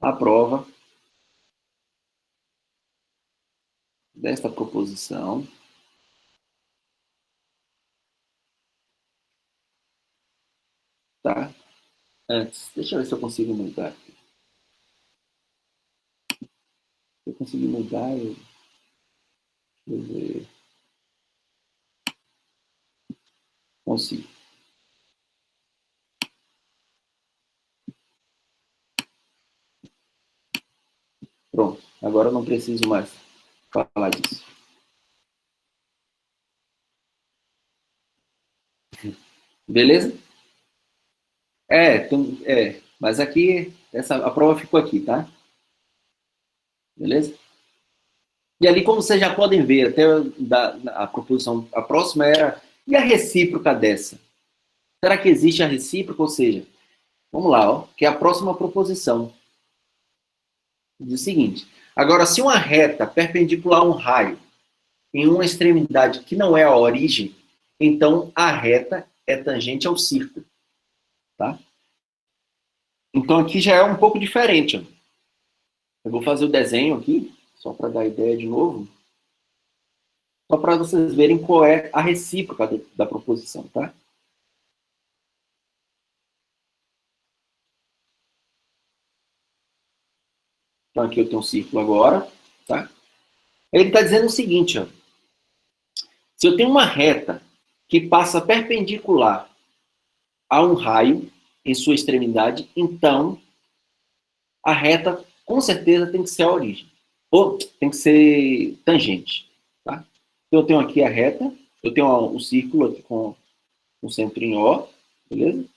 A prova desta proposição tá? Antes. Deixa eu ver se eu consigo mudar aqui. Se eu conseguir mudar, deixa eu ver. Consigo. Pronto. Agora eu não preciso mais falar disso. Beleza? Mas aqui, a prova ficou aqui, tá? Beleza? E ali, como vocês já podem ver, até a proposição, a próxima era, e a recíproca dessa? Será que existe a recíproca? Ou seja, vamos lá, ó, que é a próxima proposição. Diz o seguinte, agora, se uma reta perpendicular a um raio em uma extremidade que não é a origem, então a reta é tangente ao círculo. Tá? Então aqui já é um pouco diferente. Ó. Eu vou fazer o desenho aqui, só para dar ideia de novo. Só para vocês verem qual é a recíproca da proposição, tá? Então aqui eu tenho um círculo agora, tá? Ele está dizendo o seguinte, ó. Se eu tenho uma reta que passa perpendicular a um raio em sua extremidade, então a reta com certeza tem que ser a origem. Ou tem que ser tangente. Tá? Então eu tenho aqui a reta, eu tenho um círculo aqui com o centro em O, beleza?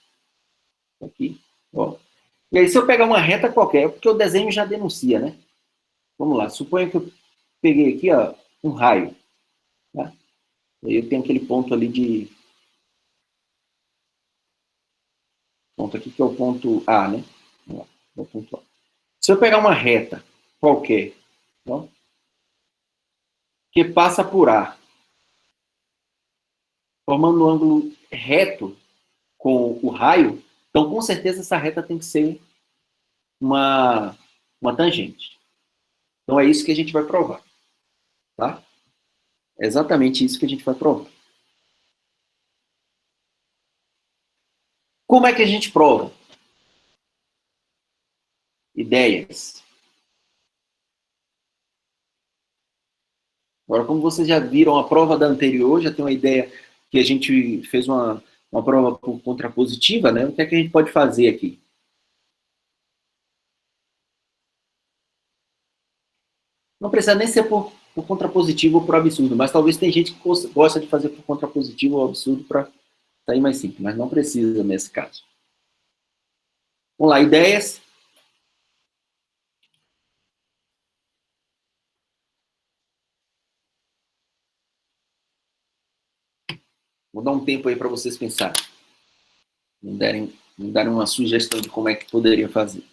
Aqui, ó. E aí se eu pegar uma reta qualquer, porque o desenho já denuncia, né? Vamos lá, suponha que eu peguei aqui, ó, um raio. Tá? E aí eu tenho aquele ponto ali de ponto aqui, que é o ponto A, né? Vamos lá, é o ponto A. Se eu pegar uma reta qualquer, então, que passa por A, formando um ângulo reto com o raio, então com certeza essa reta tem que ser uma tangente. Então é isso que a gente vai provar, tá? É exatamente isso que a gente vai provar. Como é que a gente prova? Ideias. Agora, como vocês já viram a prova da anterior, já tem uma ideia que a gente fez uma prova por contrapositiva, né? O que é que a gente pode fazer aqui? Não precisa nem ser por contrapositivo ou por absurdo, mas talvez tem gente que gosta de fazer por contrapositivo ou absurdo para sair mais simples, mas não precisa nesse caso. Vamos lá, ideias. Vou dar um tempo aí para vocês pensarem. Me darem uma sugestão de como é que poderia fazer.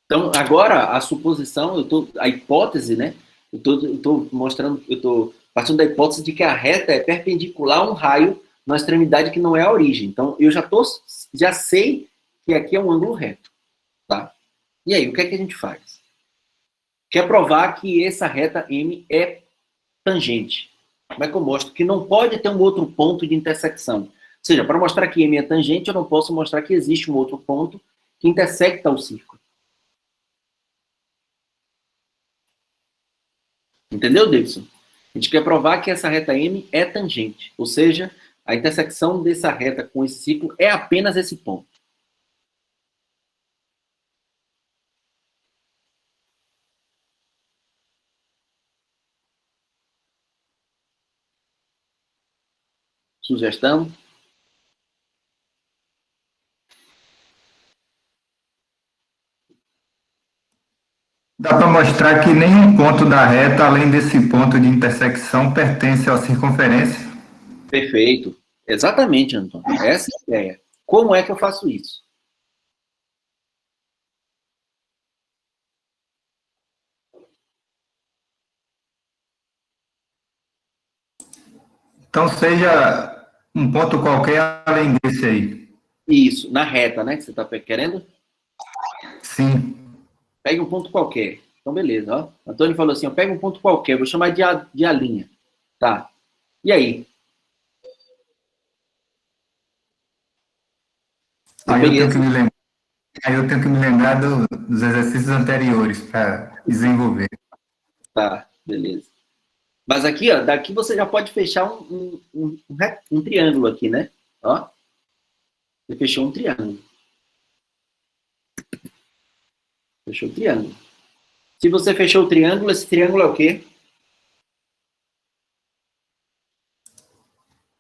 Então, agora, a suposição, a hipótese, né? Eu estou mostrando, eu estou partindo da hipótese de que a reta é perpendicular a um raio na extremidade que não é a origem. Então, eu já sei que aqui é um ângulo reto, tá? E aí, o que é que a gente faz? Quer provar que essa reta M é tangente. Como é que eu mostro? Que não pode ter um outro ponto de intersecção. Ou seja, para mostrar que M é tangente, eu não posso mostrar que existe um outro ponto que intersecta o círculo. Entendeu, Davidson? A gente quer provar que essa reta M é tangente. Ou seja, a intersecção dessa reta com esse círculo é apenas esse ponto. Sugestão? Dá para mostrar que nenhum ponto da reta, além desse ponto de intersecção, pertence à circunferência? Perfeito. Exatamente, Antônio. Essa é a ideia. Como é que eu faço isso? Então, seja um ponto qualquer além desse aí. Isso, na reta, né? Que você está querendo? Sim. Pegue um ponto qualquer. Então, beleza. Ó. Antônio falou assim: ó, pega um ponto qualquer, vou chamar de A'. Tá. E aí? Eu Aí eu peguei tenho que essa. me lembrar, aí eu tenho que me lembrar dos exercícios anteriores para desenvolver. Tá, beleza. Mas aqui, ó, daqui você já pode fechar um triângulo aqui, né? Ó, você fechou um triângulo. Fechou o triângulo. Se você fechou o triângulo, esse triângulo é o quê?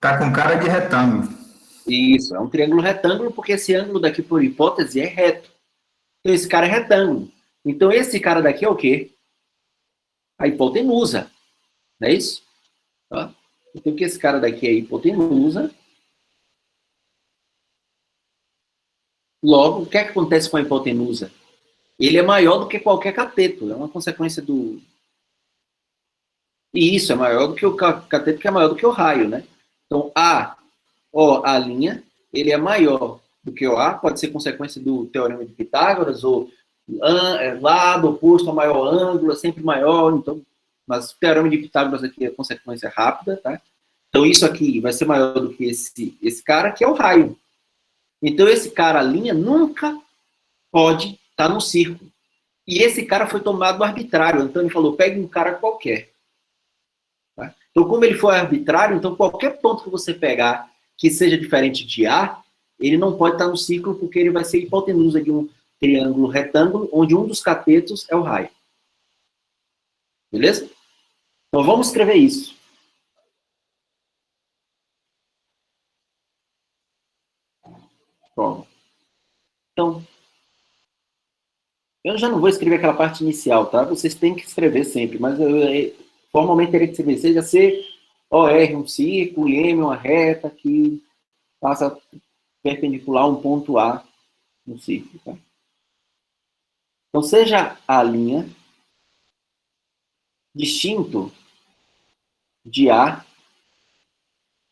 Tá com cara de retângulo. Isso, é um triângulo retângulo, porque esse ângulo daqui, por hipótese, é reto. Então, esse cara é retângulo. Então, esse cara daqui é o quê? A hipotenusa. Não é isso? Ó, então, que esse cara daqui é a hipotenusa. Logo, o que é que acontece com a hipotenusa? Ele é maior do que qualquer cateto. É uma consequência do... E isso é maior do que o cateto, que é maior do que o raio, né? Então, a linha, ele é maior do que o A, pode ser consequência do teorema de Pitágoras, ou lado oposto ao maior ângulo, é sempre maior, então, mas o teorema de Pitágoras aqui é consequência rápida, tá? Então, isso aqui vai ser maior do que esse cara, que é o raio. Então, esse cara, a linha, nunca pode estar no círculo. E esse cara foi tomado arbitrário. O Antônio falou, pegue um cara qualquer. Tá? Então, como ele foi arbitrário, então qualquer ponto que você pegar que seja diferente de A, ele não pode estar no círculo, porque ele vai ser hipotenusa de um triângulo retângulo, onde um dos catetos é o raio. Beleza? Então, vamos escrever isso. Pronto. Então, Eu já não vou escrever aquela parte inicial, tá? Vocês têm que escrever sempre, mas formalmente teria que escrever, seja C, OR, um círculo, e M, uma reta, que passa perpendicular a um ponto A no círculo, tá? Então, seja a linha distinto de A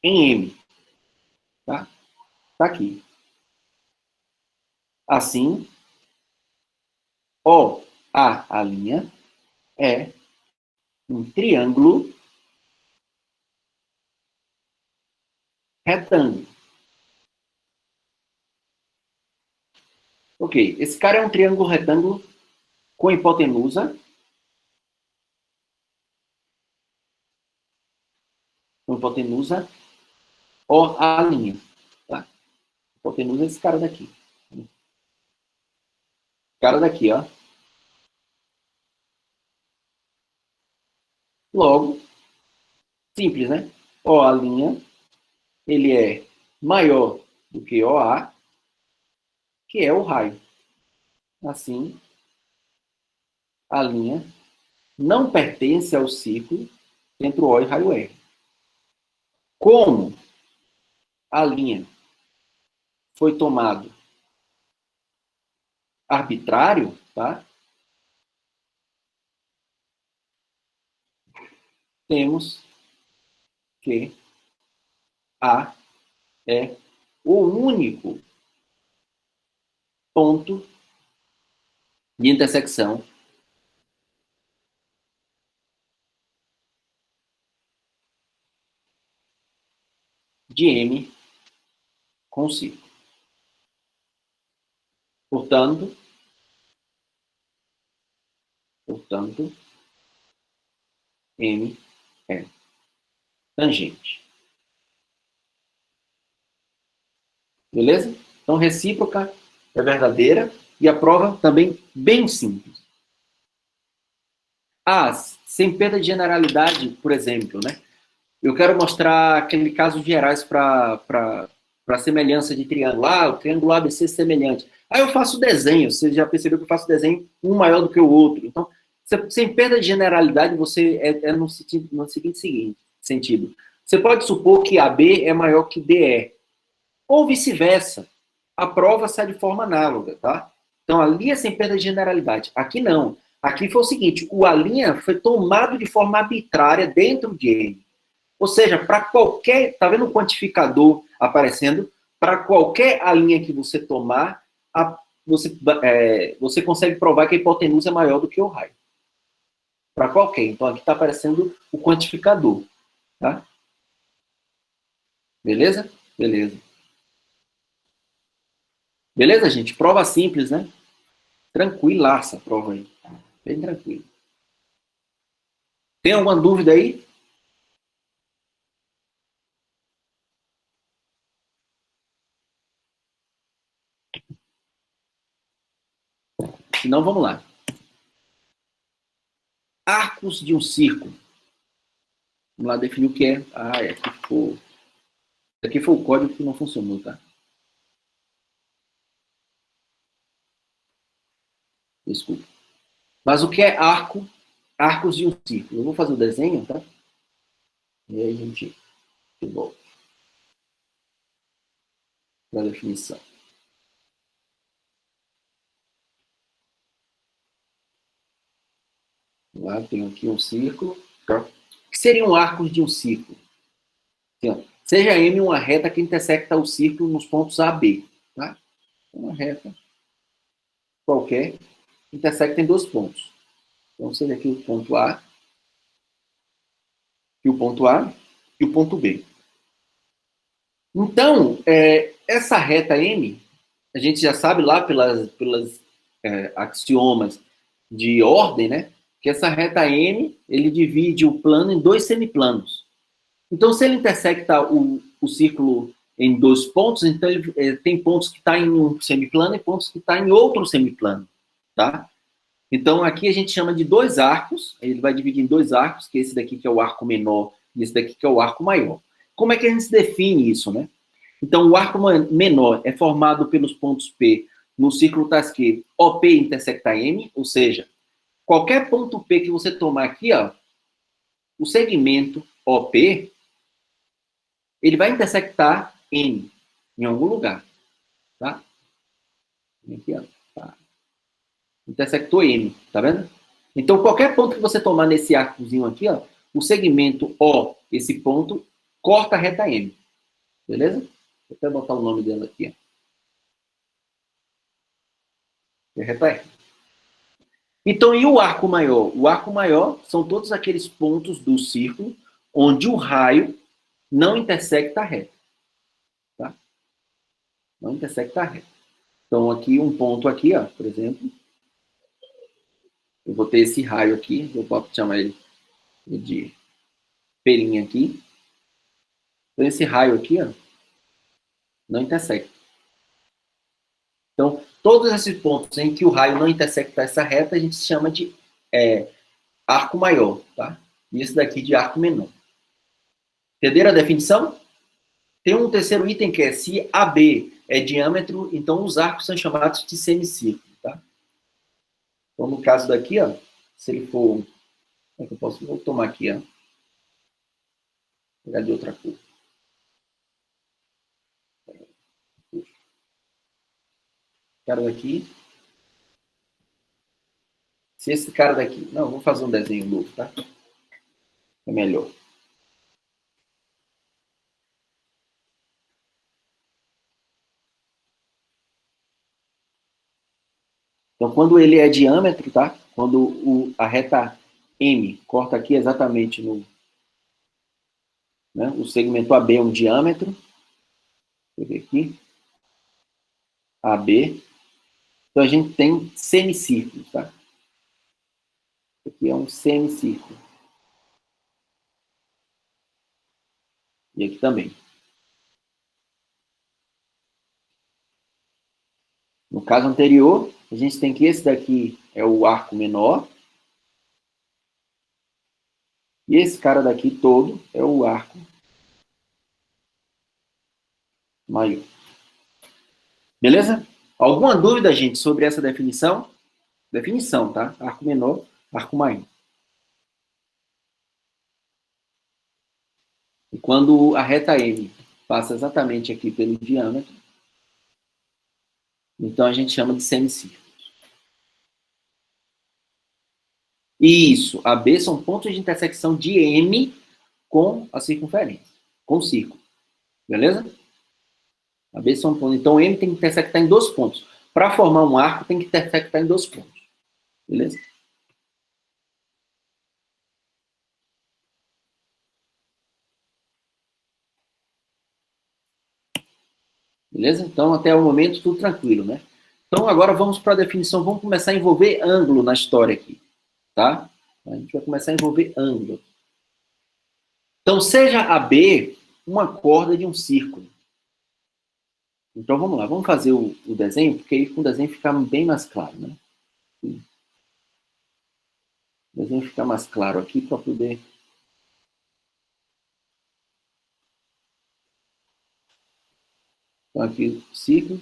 em M, tá? Tá aqui. Assim, a linha é um triângulo retângulo. Ok, esse cara é um triângulo retângulo com hipotenusa. Com hipotenusa OA'. Tá? Hipotenusa é esse cara daqui. Cara daqui, ó. Logo, simples, né? OA', ele é maior do que OA, que é o raio. Assim, a linha não pertence ao círculo entre O e raio R. Como a linha foi tomado arbitrário, tá? Temos que A é o único ponto de intersecção de M com círculo. Portanto, M é tangente. Beleza? Então, recíproca é verdadeira e a prova também bem simples. Sem perda de generalidade, por exemplo, né? Eu quero mostrar aquele caso gerais para semelhança de triângulo. O triângulo ABC é semelhante. Aí eu faço o desenho. Você já percebeu que eu faço desenho um maior do que o outro. Então, sem perda de generalidade, você no seguinte sentido. Você pode supor que AB é maior que DE. Ou vice-versa. A prova sai de forma análoga, tá? Então, ali é sem perda de generalidade. Aqui não. Aqui foi o seguinte, o A' foi tomado de forma arbitrária dentro de M. Ou seja, para qualquer... Tá vendo o quantificador aparecendo? Para qualquer A' que você tomar, você consegue provar que a hipotenusa é maior do que o raio. Para qualquer. Então, aqui está aparecendo o quantificador. Tá? Beleza? Beleza. Beleza, gente? Prova simples, né? Tranquilaça a prova aí. Bem tranquilo. Tem alguma dúvida aí? Se não, vamos lá. Arcos de um círculo. Vamos lá definir o que é. Aqui foi o código que não funcionou, tá? Desculpa. Mas o que é arco? Arcos de um círculo. Eu vou fazer o desenho, tá? E aí a gente volta para a definição. Lá tem aqui um círculo. Tá? O que seriam arcos de um círculo? Então, seja M uma reta que intersecta o círculo nos pontos A, B. Tá? Uma reta qualquer intersecta em dois pontos. Então, seja aqui o ponto A, e o ponto A, e o ponto B. Então, essa reta M, a gente já sabe lá pelas axiomas de ordem, né? Que essa reta M, ele divide o plano em dois semiplanos. Então, se ele intersecta o círculo em dois pontos, então ele tem pontos que estão em um semiplano e pontos que estão em outro semiplano, tá? Então, aqui a gente chama de dois arcos, ele vai dividir em dois arcos, que esse daqui que é o arco menor e esse daqui que é o arco maior. Como é que a gente define isso, né? Então, o arco menor é formado pelos pontos P no círculo está escrito OP intersecta M, ou seja, qualquer ponto P que você tomar aqui, ó, o segmento OP, ele vai intersectar M em algum lugar, tá? Aqui, ó, tá. Intersectou M, tá vendo? Então, qualquer ponto que você tomar nesse arcozinho aqui, ó, o segmento O, esse ponto, corta a reta M. Beleza? Vou até botar o nome dela aqui, ó. É reta M. Então, e o arco maior? O arco maior são todos aqueles pontos do círculo onde o raio não intersecta a reta. Tá? Não intersecta a reta. Então, aqui, um ponto aqui, ó, por exemplo. Eu vou ter esse raio aqui, eu posso chamar ele de pelinha aqui. Então, esse raio aqui, ó, não intersecta. Então, todos esses pontos em que o raio não intersecta essa reta, a gente chama de arco maior, tá? E esse daqui de arco menor. Entenderam a definição? Tem um terceiro item que é se AB é diâmetro, então os arcos são chamados de semicírculo, tá? Então, no caso daqui, ó, se ele for... Como é que eu posso... Vou tomar aqui, ó. Vou pegar de outra cor. Cara daqui. Se esse cara daqui... Não, vou fazer um desenho novo, tá? É melhor. Então, quando ele é diâmetro, tá? Quando a reta M corta aqui exatamente no... Né? O segmento AB é um diâmetro. Deixa eu ver aqui. AB. Então, a gente tem semicírculos, tá? Aqui é um semicírculo. E aqui também. No caso anterior, a gente tem que esse daqui é o arco menor. E esse cara daqui todo é o arco maior. Beleza? Alguma dúvida, gente, sobre essa definição? Definição, tá? Arco menor, arco maior. E quando a reta M passa exatamente aqui pelo diâmetro, então a gente chama de semicírculo. Isso, AB são pontos de intersecção de M com a circunferência, com o círculo. Beleza? AB são pontos. Então, M tem que intersectar em dois pontos. Para formar um arco, tem que intersectar em dois pontos. Beleza? Beleza? Então, até o momento, tudo tranquilo, né? Então, agora vamos para a definição. Vamos começar a envolver ângulo na história aqui. Tá? A gente vai começar a envolver ângulo. Então, seja AB uma corda de um círculo. Então, vamos lá. Vamos fazer o desenho, porque aí com o desenho fica bem mais claro, né? O desenho fica mais claro aqui para poder... Então, aqui o círculo.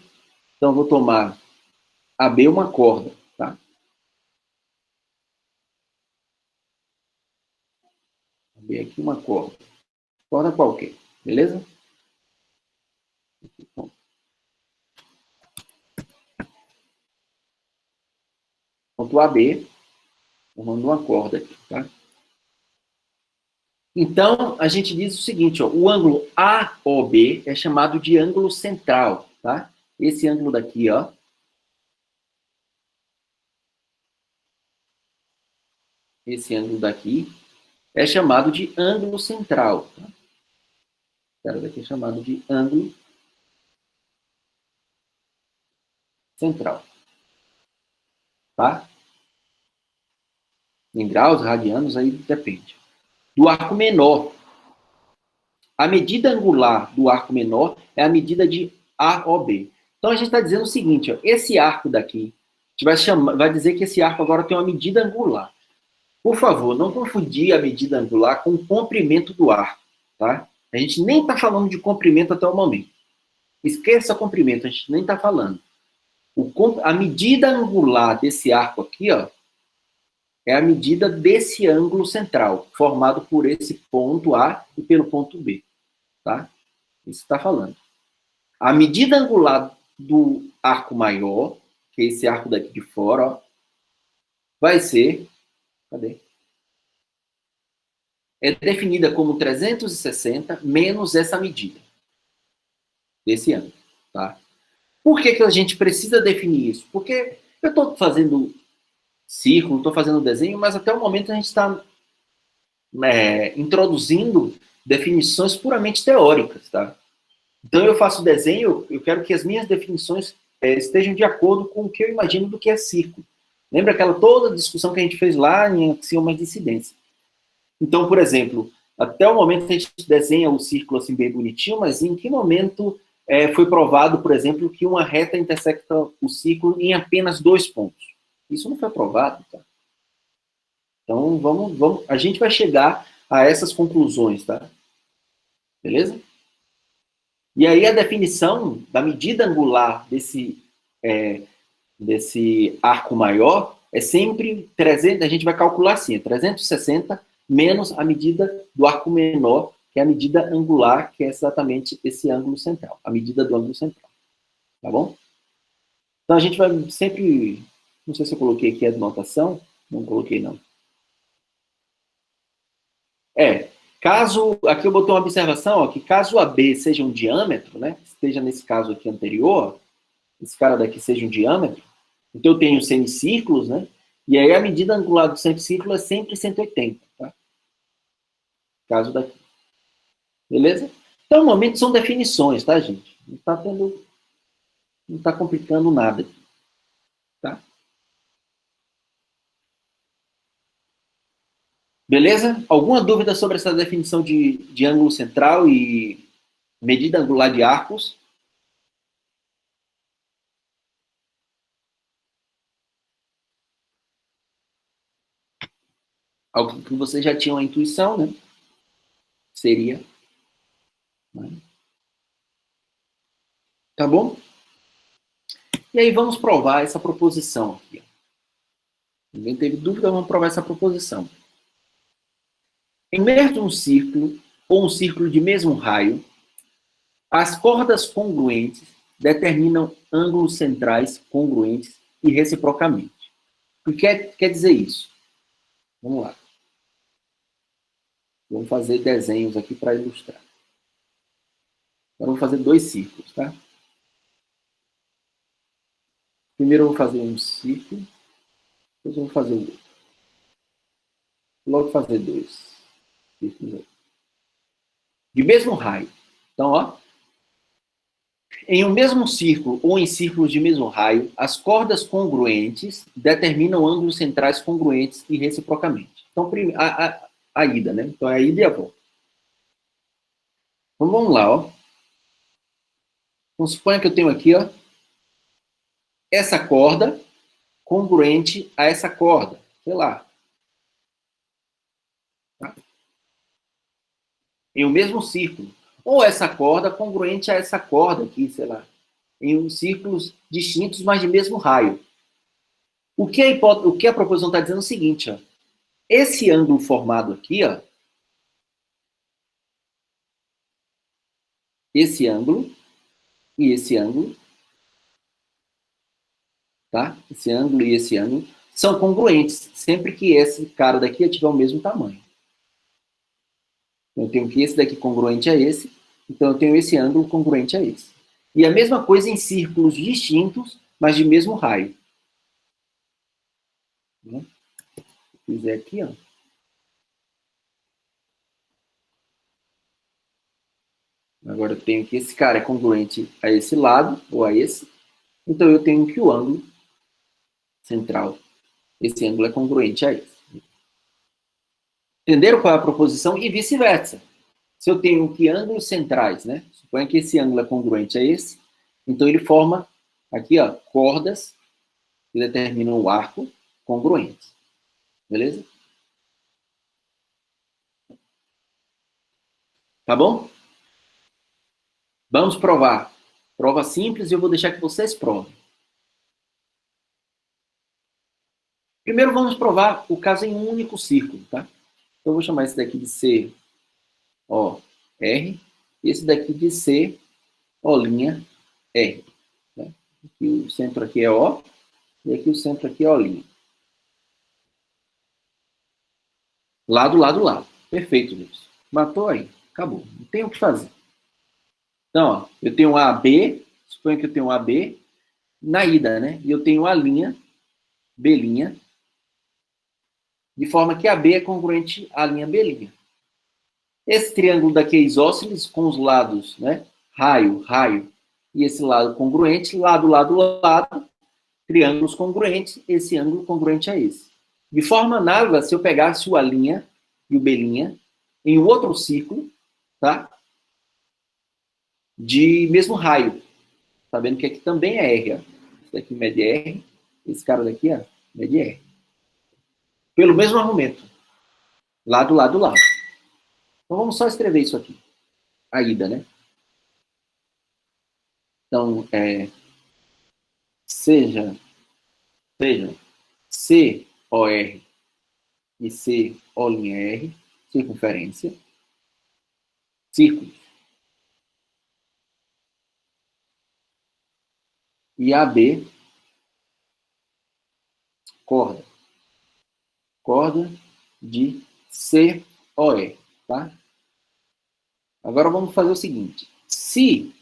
Então, eu vou tomar AB uma corda, tá? AB aqui uma corda. Corda qualquer, beleza? Ponto AB, formando uma corda aqui, tá? Então, a gente diz o seguinte, ó, o ângulo AOB é chamado de ângulo central, tá? Esse ângulo daqui, ó. Esse ângulo daqui é chamado de ângulo central, tá? Esse cara daqui é chamado de ângulo central. Tá? Em graus, radianos, aí depende. Do arco menor. A medida angular do arco menor é a medida de AOB. Então, a gente está dizendo o seguinte, ó, esse arco daqui, a gente vai dizer que esse arco agora tem uma medida angular. Por favor, não confundir a medida angular com o comprimento do arco, tá? A gente nem está falando de comprimento até o momento. Esqueça comprimento, a gente nem está falando. A medida angular desse arco aqui, ó, é a medida desse ângulo central, formado por esse ponto A e pelo ponto B. Tá? Isso está falando. A medida angular do arco maior, que é esse arco daqui de fora, ó, vai ser... Cadê? É definida como 360 menos essa medida desse ângulo. Tá? Por que, que a gente precisa definir isso? Porque eu estou fazendo círculo, estou fazendo desenho, mas até o momento a gente está introduzindo definições puramente teóricas. Tá? Então eu faço desenho, eu quero que as minhas definições estejam de acordo com o que eu imagino do que é círculo. Lembra aquela toda discussão que a gente fez lá em axiomas de incidência? Então, por exemplo, até o momento a gente desenha o círculo assim bem bonitinho, mas em que momento foi provado, por exemplo, que uma reta intersecta o círculo em apenas 2 pontos? Isso não foi provado, tá? Então, vamos, a gente vai chegar a essas conclusões, tá? Beleza? E aí a definição da medida angular desse arco maior é sempre 300, a gente vai calcular assim, 360 menos a medida do arco menor, que é a medida angular, que é exatamente esse ângulo central, a medida do ângulo central. Tá bom? Então a gente vai sempre, não sei se eu coloquei aqui a notação, não coloquei não. Caso, aqui eu botei uma observação, ó, que caso AB seja um diâmetro, né, esteja nesse caso aqui anterior, esse cara daqui seja um diâmetro, então eu tenho semicírculos, né, e aí a medida angular do semicírculo é sempre 180, tá? Caso daqui. Beleza? Então, no momento são definições, tá, gente? Não está complicando nada aqui, tá? Beleza? Alguma dúvida sobre essa definição de ângulo central e medida angular de arcos? Algo que vocês já tinham a intuição, né? Seria. Né? Tá bom? E aí vamos provar essa proposição aqui. Ninguém teve dúvida, vamos provar essa proposição. Em mesmo um círculo, ou um círculo de mesmo raio, as cordas congruentes determinam ângulos centrais congruentes e reciprocamente. O que quer dizer isso? Vamos lá. Vamos fazer desenhos aqui para ilustrar. Agora vou fazer 2 círculos, tá? Primeiro eu vou fazer um círculo, depois eu vou fazer o outro. Logo fazer 2 círculos de mesmo raio. Então, ó, em um mesmo círculo ou em círculos de mesmo raio, as cordas congruentes determinam ângulos centrais congruentes e reciprocamente. Então, a ida, né? Então, é a ida e a volta. Então, vamos lá, ó. Então, suponha que eu tenho aqui, ó, essa corda congruente a essa corda. Sei lá. Tá? Em um mesmo círculo. Ou essa corda congruente a essa corda aqui, sei lá. Em círculos distintos, mas de mesmo raio. O que a proposição está dizendo é o seguinte, ó. Esse ângulo formado aqui, ó, esse ângulo e esse ângulo, tá? Esse ângulo e esse ângulo são congruentes, sempre que esse cara daqui tiver o mesmo tamanho. Eu tenho que esse daqui congruente a esse, então eu tenho esse ângulo congruente a esse. E a mesma coisa em círculos distintos, mas de mesmo raio. Vou fizer aqui, ó. Agora eu tenho que esse cara é congruente a esse lado, ou a esse. Então eu tenho que o ângulo central, esse ângulo é congruente a esse. Entenderam qual é a proposição? E vice-versa. Se eu tenho que ângulos centrais, né? Suponha que esse ângulo é congruente a esse, então ele forma aqui, ó, cordas que determinam o arco congruentes. Beleza? Tá bom? Vamos provar. Prova simples e eu vou deixar que vocês provem. Primeiro vamos provar o caso em um único círculo, tá? Então, eu vou chamar esse daqui de C, O, R, e esse daqui de C, O', R. Né? Aqui o centro aqui é O, e aqui o centro aqui é O'. Lado, lado, lado. Perfeito, Deus. Matou aí. Acabou. Não tem o que fazer. Então, ó, eu tenho AB, suponho que eu tenho AB na ida, né? E eu tenho A', B', de forma que AB é congruente à linha B'. Esse triângulo daqui é isósceles com os lados, né? Raio, raio, e esse lado congruente, lado, lado, lado, triângulos congruentes, esse ângulo congruente a esse. De forma análoga, se eu pegasse o A' e o B' em outro círculo, tá? De mesmo raio. Tá vendo que aqui também é R, ó. Esse daqui mede R, esse cara daqui, ó, mede R. Pelo mesmo argumento. Lado, lado, lado. Então vamos só escrever isso aqui. A ida, né? Então, seja COR e CO'R, circunferência, círculos. E AB, corda. Corda de COR, tá? Agora vamos fazer o seguinte. Se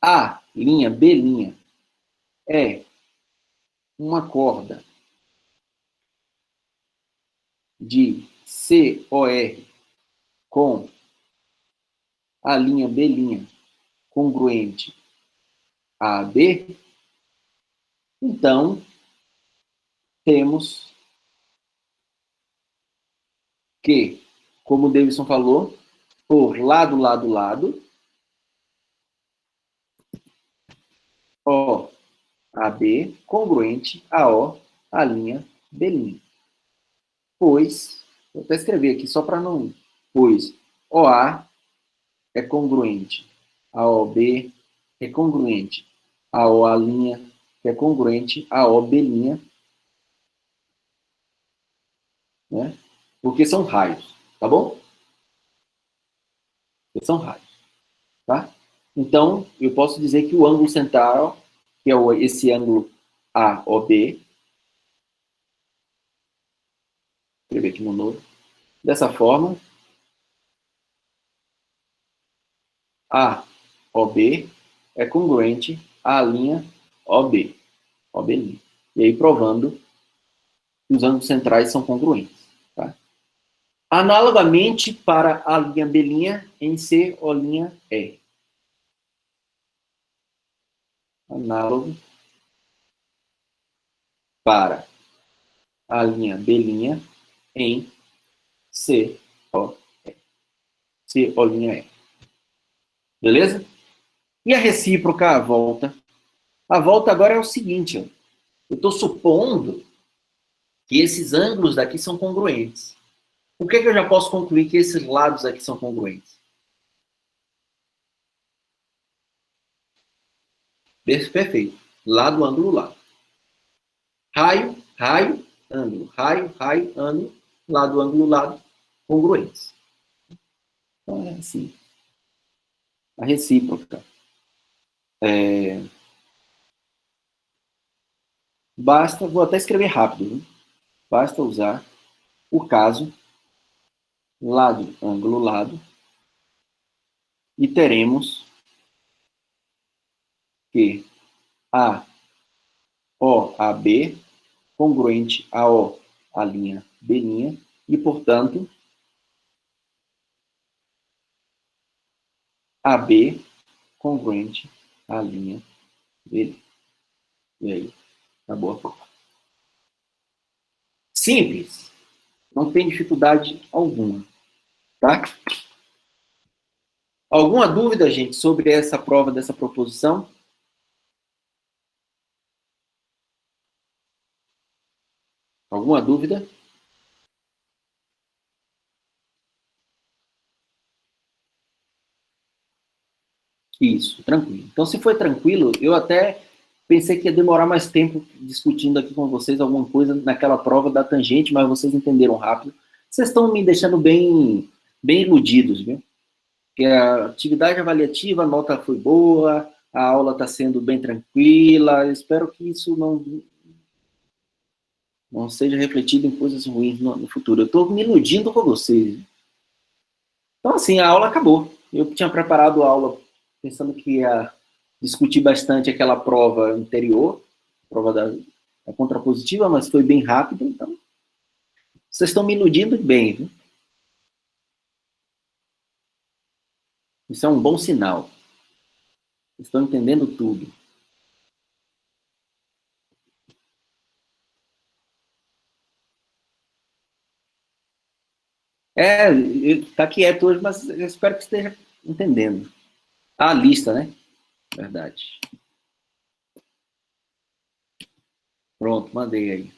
A', B' é uma corda de COR com a linha B' congruente a AB, então temos que, como o Davidson falou, por lado, lado, lado, O, AB, congruente a O, a linha B'. Pois, vou até escrever aqui só para não... Pois, OA é congruente a OB, é congruente a OA', que é congruente a OB', né? Porque são raios, tá bom? Porque são raios, tá? Então, eu posso dizer que o ângulo central, que é esse ângulo AOB, escrever aqui no novo, dessa forma, AOB é congruente à linha OB, OB'. E aí provando que os ângulos centrais são congruentes, tá? Analogamente para a linha B' em CO'R. Análogo para a linha B' em CO'R. CO'R. Beleza? E a recíproca, a volta? A volta agora é o seguinte, ó. Eu estou supondo que esses ângulos daqui são congruentes. Por que eu já posso concluir que esses lados aqui são congruentes? Perfeito. Lado, ângulo, lado. Raio, raio, ângulo. Raio, raio, ângulo. Lado, ângulo, lado. Congruentes. Então é assim. A recíproca. Basta, vou até escrever rápido, viu? Basta usar o caso lado, ângulo, lado. E teremos que a OAB congruente a O, a linha B', e, portanto, AB congruente à linha B'. E aí, acabou a prova. Simples. Não tem dificuldade alguma. Tá? Alguma dúvida, gente, sobre essa prova dessa proposição? Alguma dúvida? Isso, tranquilo. Então, se foi tranquilo, eu até pensei que ia demorar mais tempo discutindo aqui com vocês alguma coisa naquela prova da tangente, mas vocês entenderam rápido. Vocês estão me deixando bem iludidos, viu? Porque a atividade avaliativa, a nota foi boa, a aula está sendo bem tranquila, eu espero que isso não seja refletido em coisas ruins no futuro. Eu estou me iludindo com vocês. Então, assim, a aula acabou. Eu tinha preparado a aula pensando que ia discutir bastante aquela prova anterior, prova da contrapositiva, mas foi bem rápido, então vocês estão me iludindo bem, viu? Isso é um bom sinal. Vocês estão entendendo tudo. Tá quieto hoje, mas eu espero que esteja entendendo. A lista, né? Verdade. Pronto, mandei aí.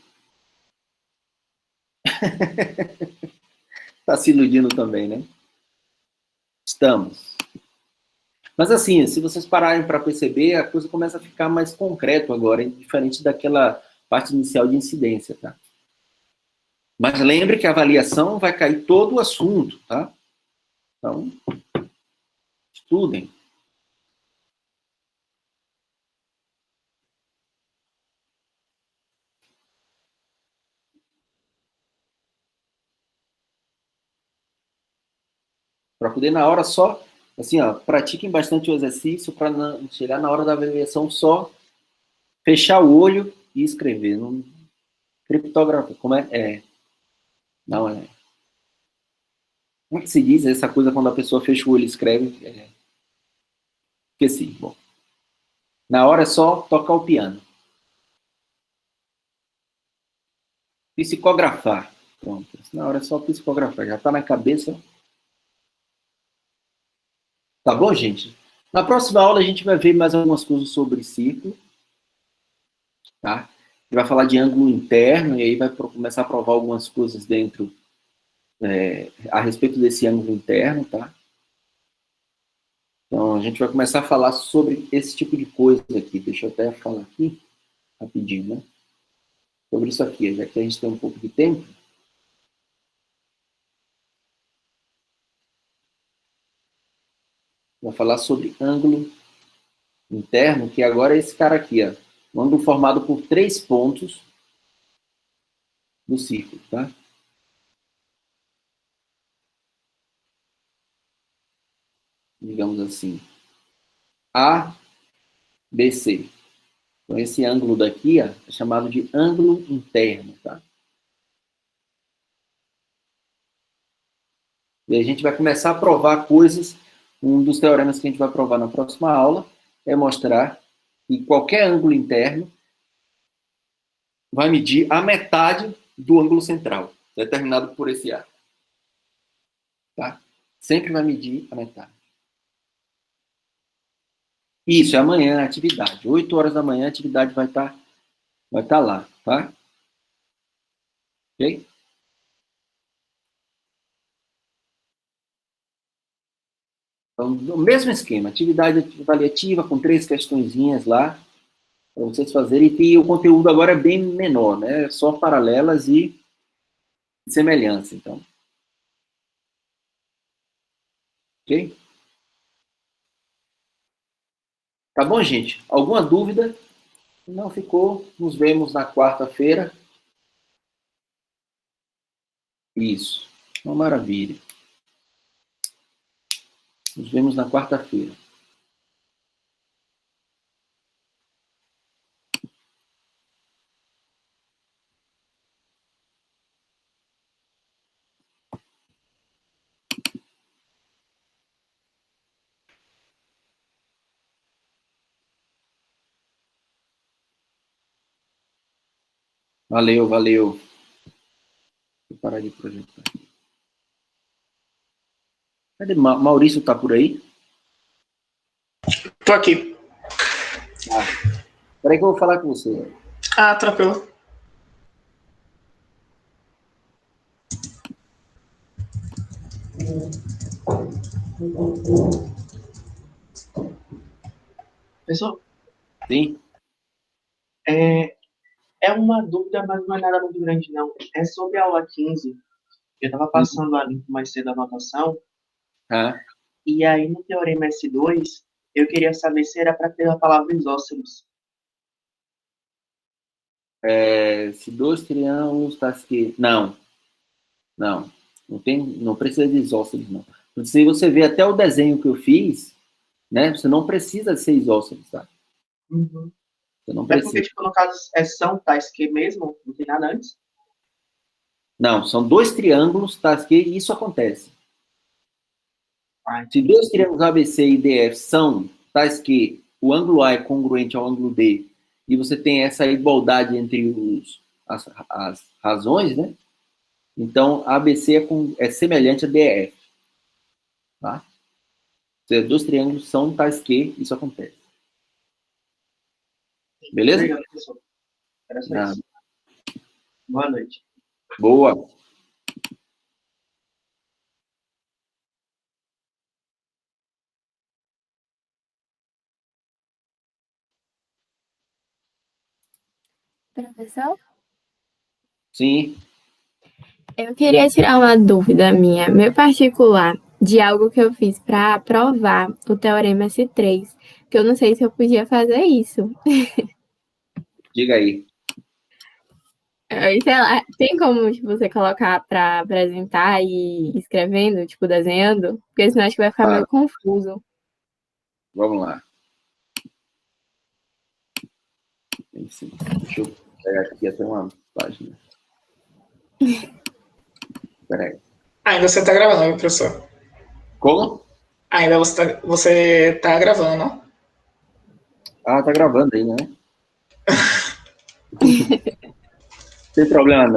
Tá se iludindo também, né? Estamos. Mas assim, se vocês pararem para perceber, a coisa começa a ficar mais concreto agora, diferente daquela parte inicial de incidência, tá? Mas lembre que a avaliação vai cair todo o assunto, tá? Então, estudem. Para poder, na hora, só, assim, ó, pratiquem bastante o exercício para chegar na hora da avaliação só fechar o olho e escrever. Não, criptografia, como é? Não é. Como é que se diz essa coisa quando a pessoa fecha o olho e escreve? Esqueci. Bom. Na hora é só tocar o piano. Psicografar. Pronto. Na hora é só psicografar. Já está na cabeça. Tá bom, gente? Na próxima aula a gente vai ver mais algumas coisas sobre círculo. Tá? A gente vai falar de ângulo interno e aí vai começar a provar algumas coisas dentro a respeito desse ângulo interno, tá? Então, a gente vai começar a falar sobre esse tipo de coisa aqui. Deixa eu até falar aqui, rapidinho, né? Sobre isso aqui, já que a gente tem um pouco de tempo. Vou falar sobre ângulo interno, que agora é esse cara aqui, ó. Um ângulo formado por 3 pontos do círculo, tá? Digamos assim. A, B, C. Então, esse ângulo daqui, ó, é chamado de ângulo interno, tá? E a gente vai começar a provar coisas. Um dos teoremas que a gente vai provar na próxima aula é mostrar que qualquer ângulo interno vai medir a metade do ângulo central, determinado por esse arco. Tá? Sempre vai medir a metade. Isso, é amanhã a atividade. 8 horas da manhã a atividade vai estar lá, tá? Ok? Então, o mesmo esquema, atividade avaliativa com 3 questõezinhas lá, para vocês fazerem, e o conteúdo agora é bem menor, né? É só paralelas e semelhança, então. Ok? Tá bom, gente? Alguma dúvida? Não ficou? Nos vemos na quarta-feira. Isso. Uma maravilha. Nos vemos na quarta-feira. Valeu, valeu. Vou parar de projetar. Cadê? Maurício tá por aí? Tô aqui. Peraí que eu vou falar com você. Ah, tranquilo. Pensou? Sim? É uma dúvida, mas não é nada muito grande, não. É sobre a aula 15. Eu estava passando ali mais cedo a anotação, Ah, e aí no Teorema S2, eu queria saber se era para ter a palavra isósceles. se dois triângulos tá escrito... Não, não. Não precisa de isósceles, não. Se você vê até o desenho que eu fiz, né? Você não precisa ser isósceles, tá? Uhum. Você não É porque, precisa. tipo, no caso, são tais que mesmo, não tem nada antes. Não, são dois triângulos, tá? Que isso acontece. Ah, Se dois triângulos ABC e DF são tais que o ângulo A é congruente ao ângulo D e você tem essa igualdade entre as razões, né? Então, ABC é semelhante a DF. Tá? Se dois triângulos são tais que isso acontece. Beleza? obrigado, professor. Era só Nada. isso. Boa noite. Boa. Professor, Sim. eu queria tirar uma dúvida minha, meio particular, de algo que eu fiz para provar o Teorema S3, que eu não sei se eu podia fazer isso. Diga aí. Aí, sei lá, tem como tipo, você colocar para apresentar e ir escrevendo, tipo, desenhando? Porque senão acho que vai ficar meio Claro. confuso. Vamos lá. Sim. Deixa eu pegar aqui até uma página. Peraí. Ainda você está gravando, viu, professor? Como? Ainda você tá gravando, não? Ah, tá gravando aí, né? Não tem problema, não.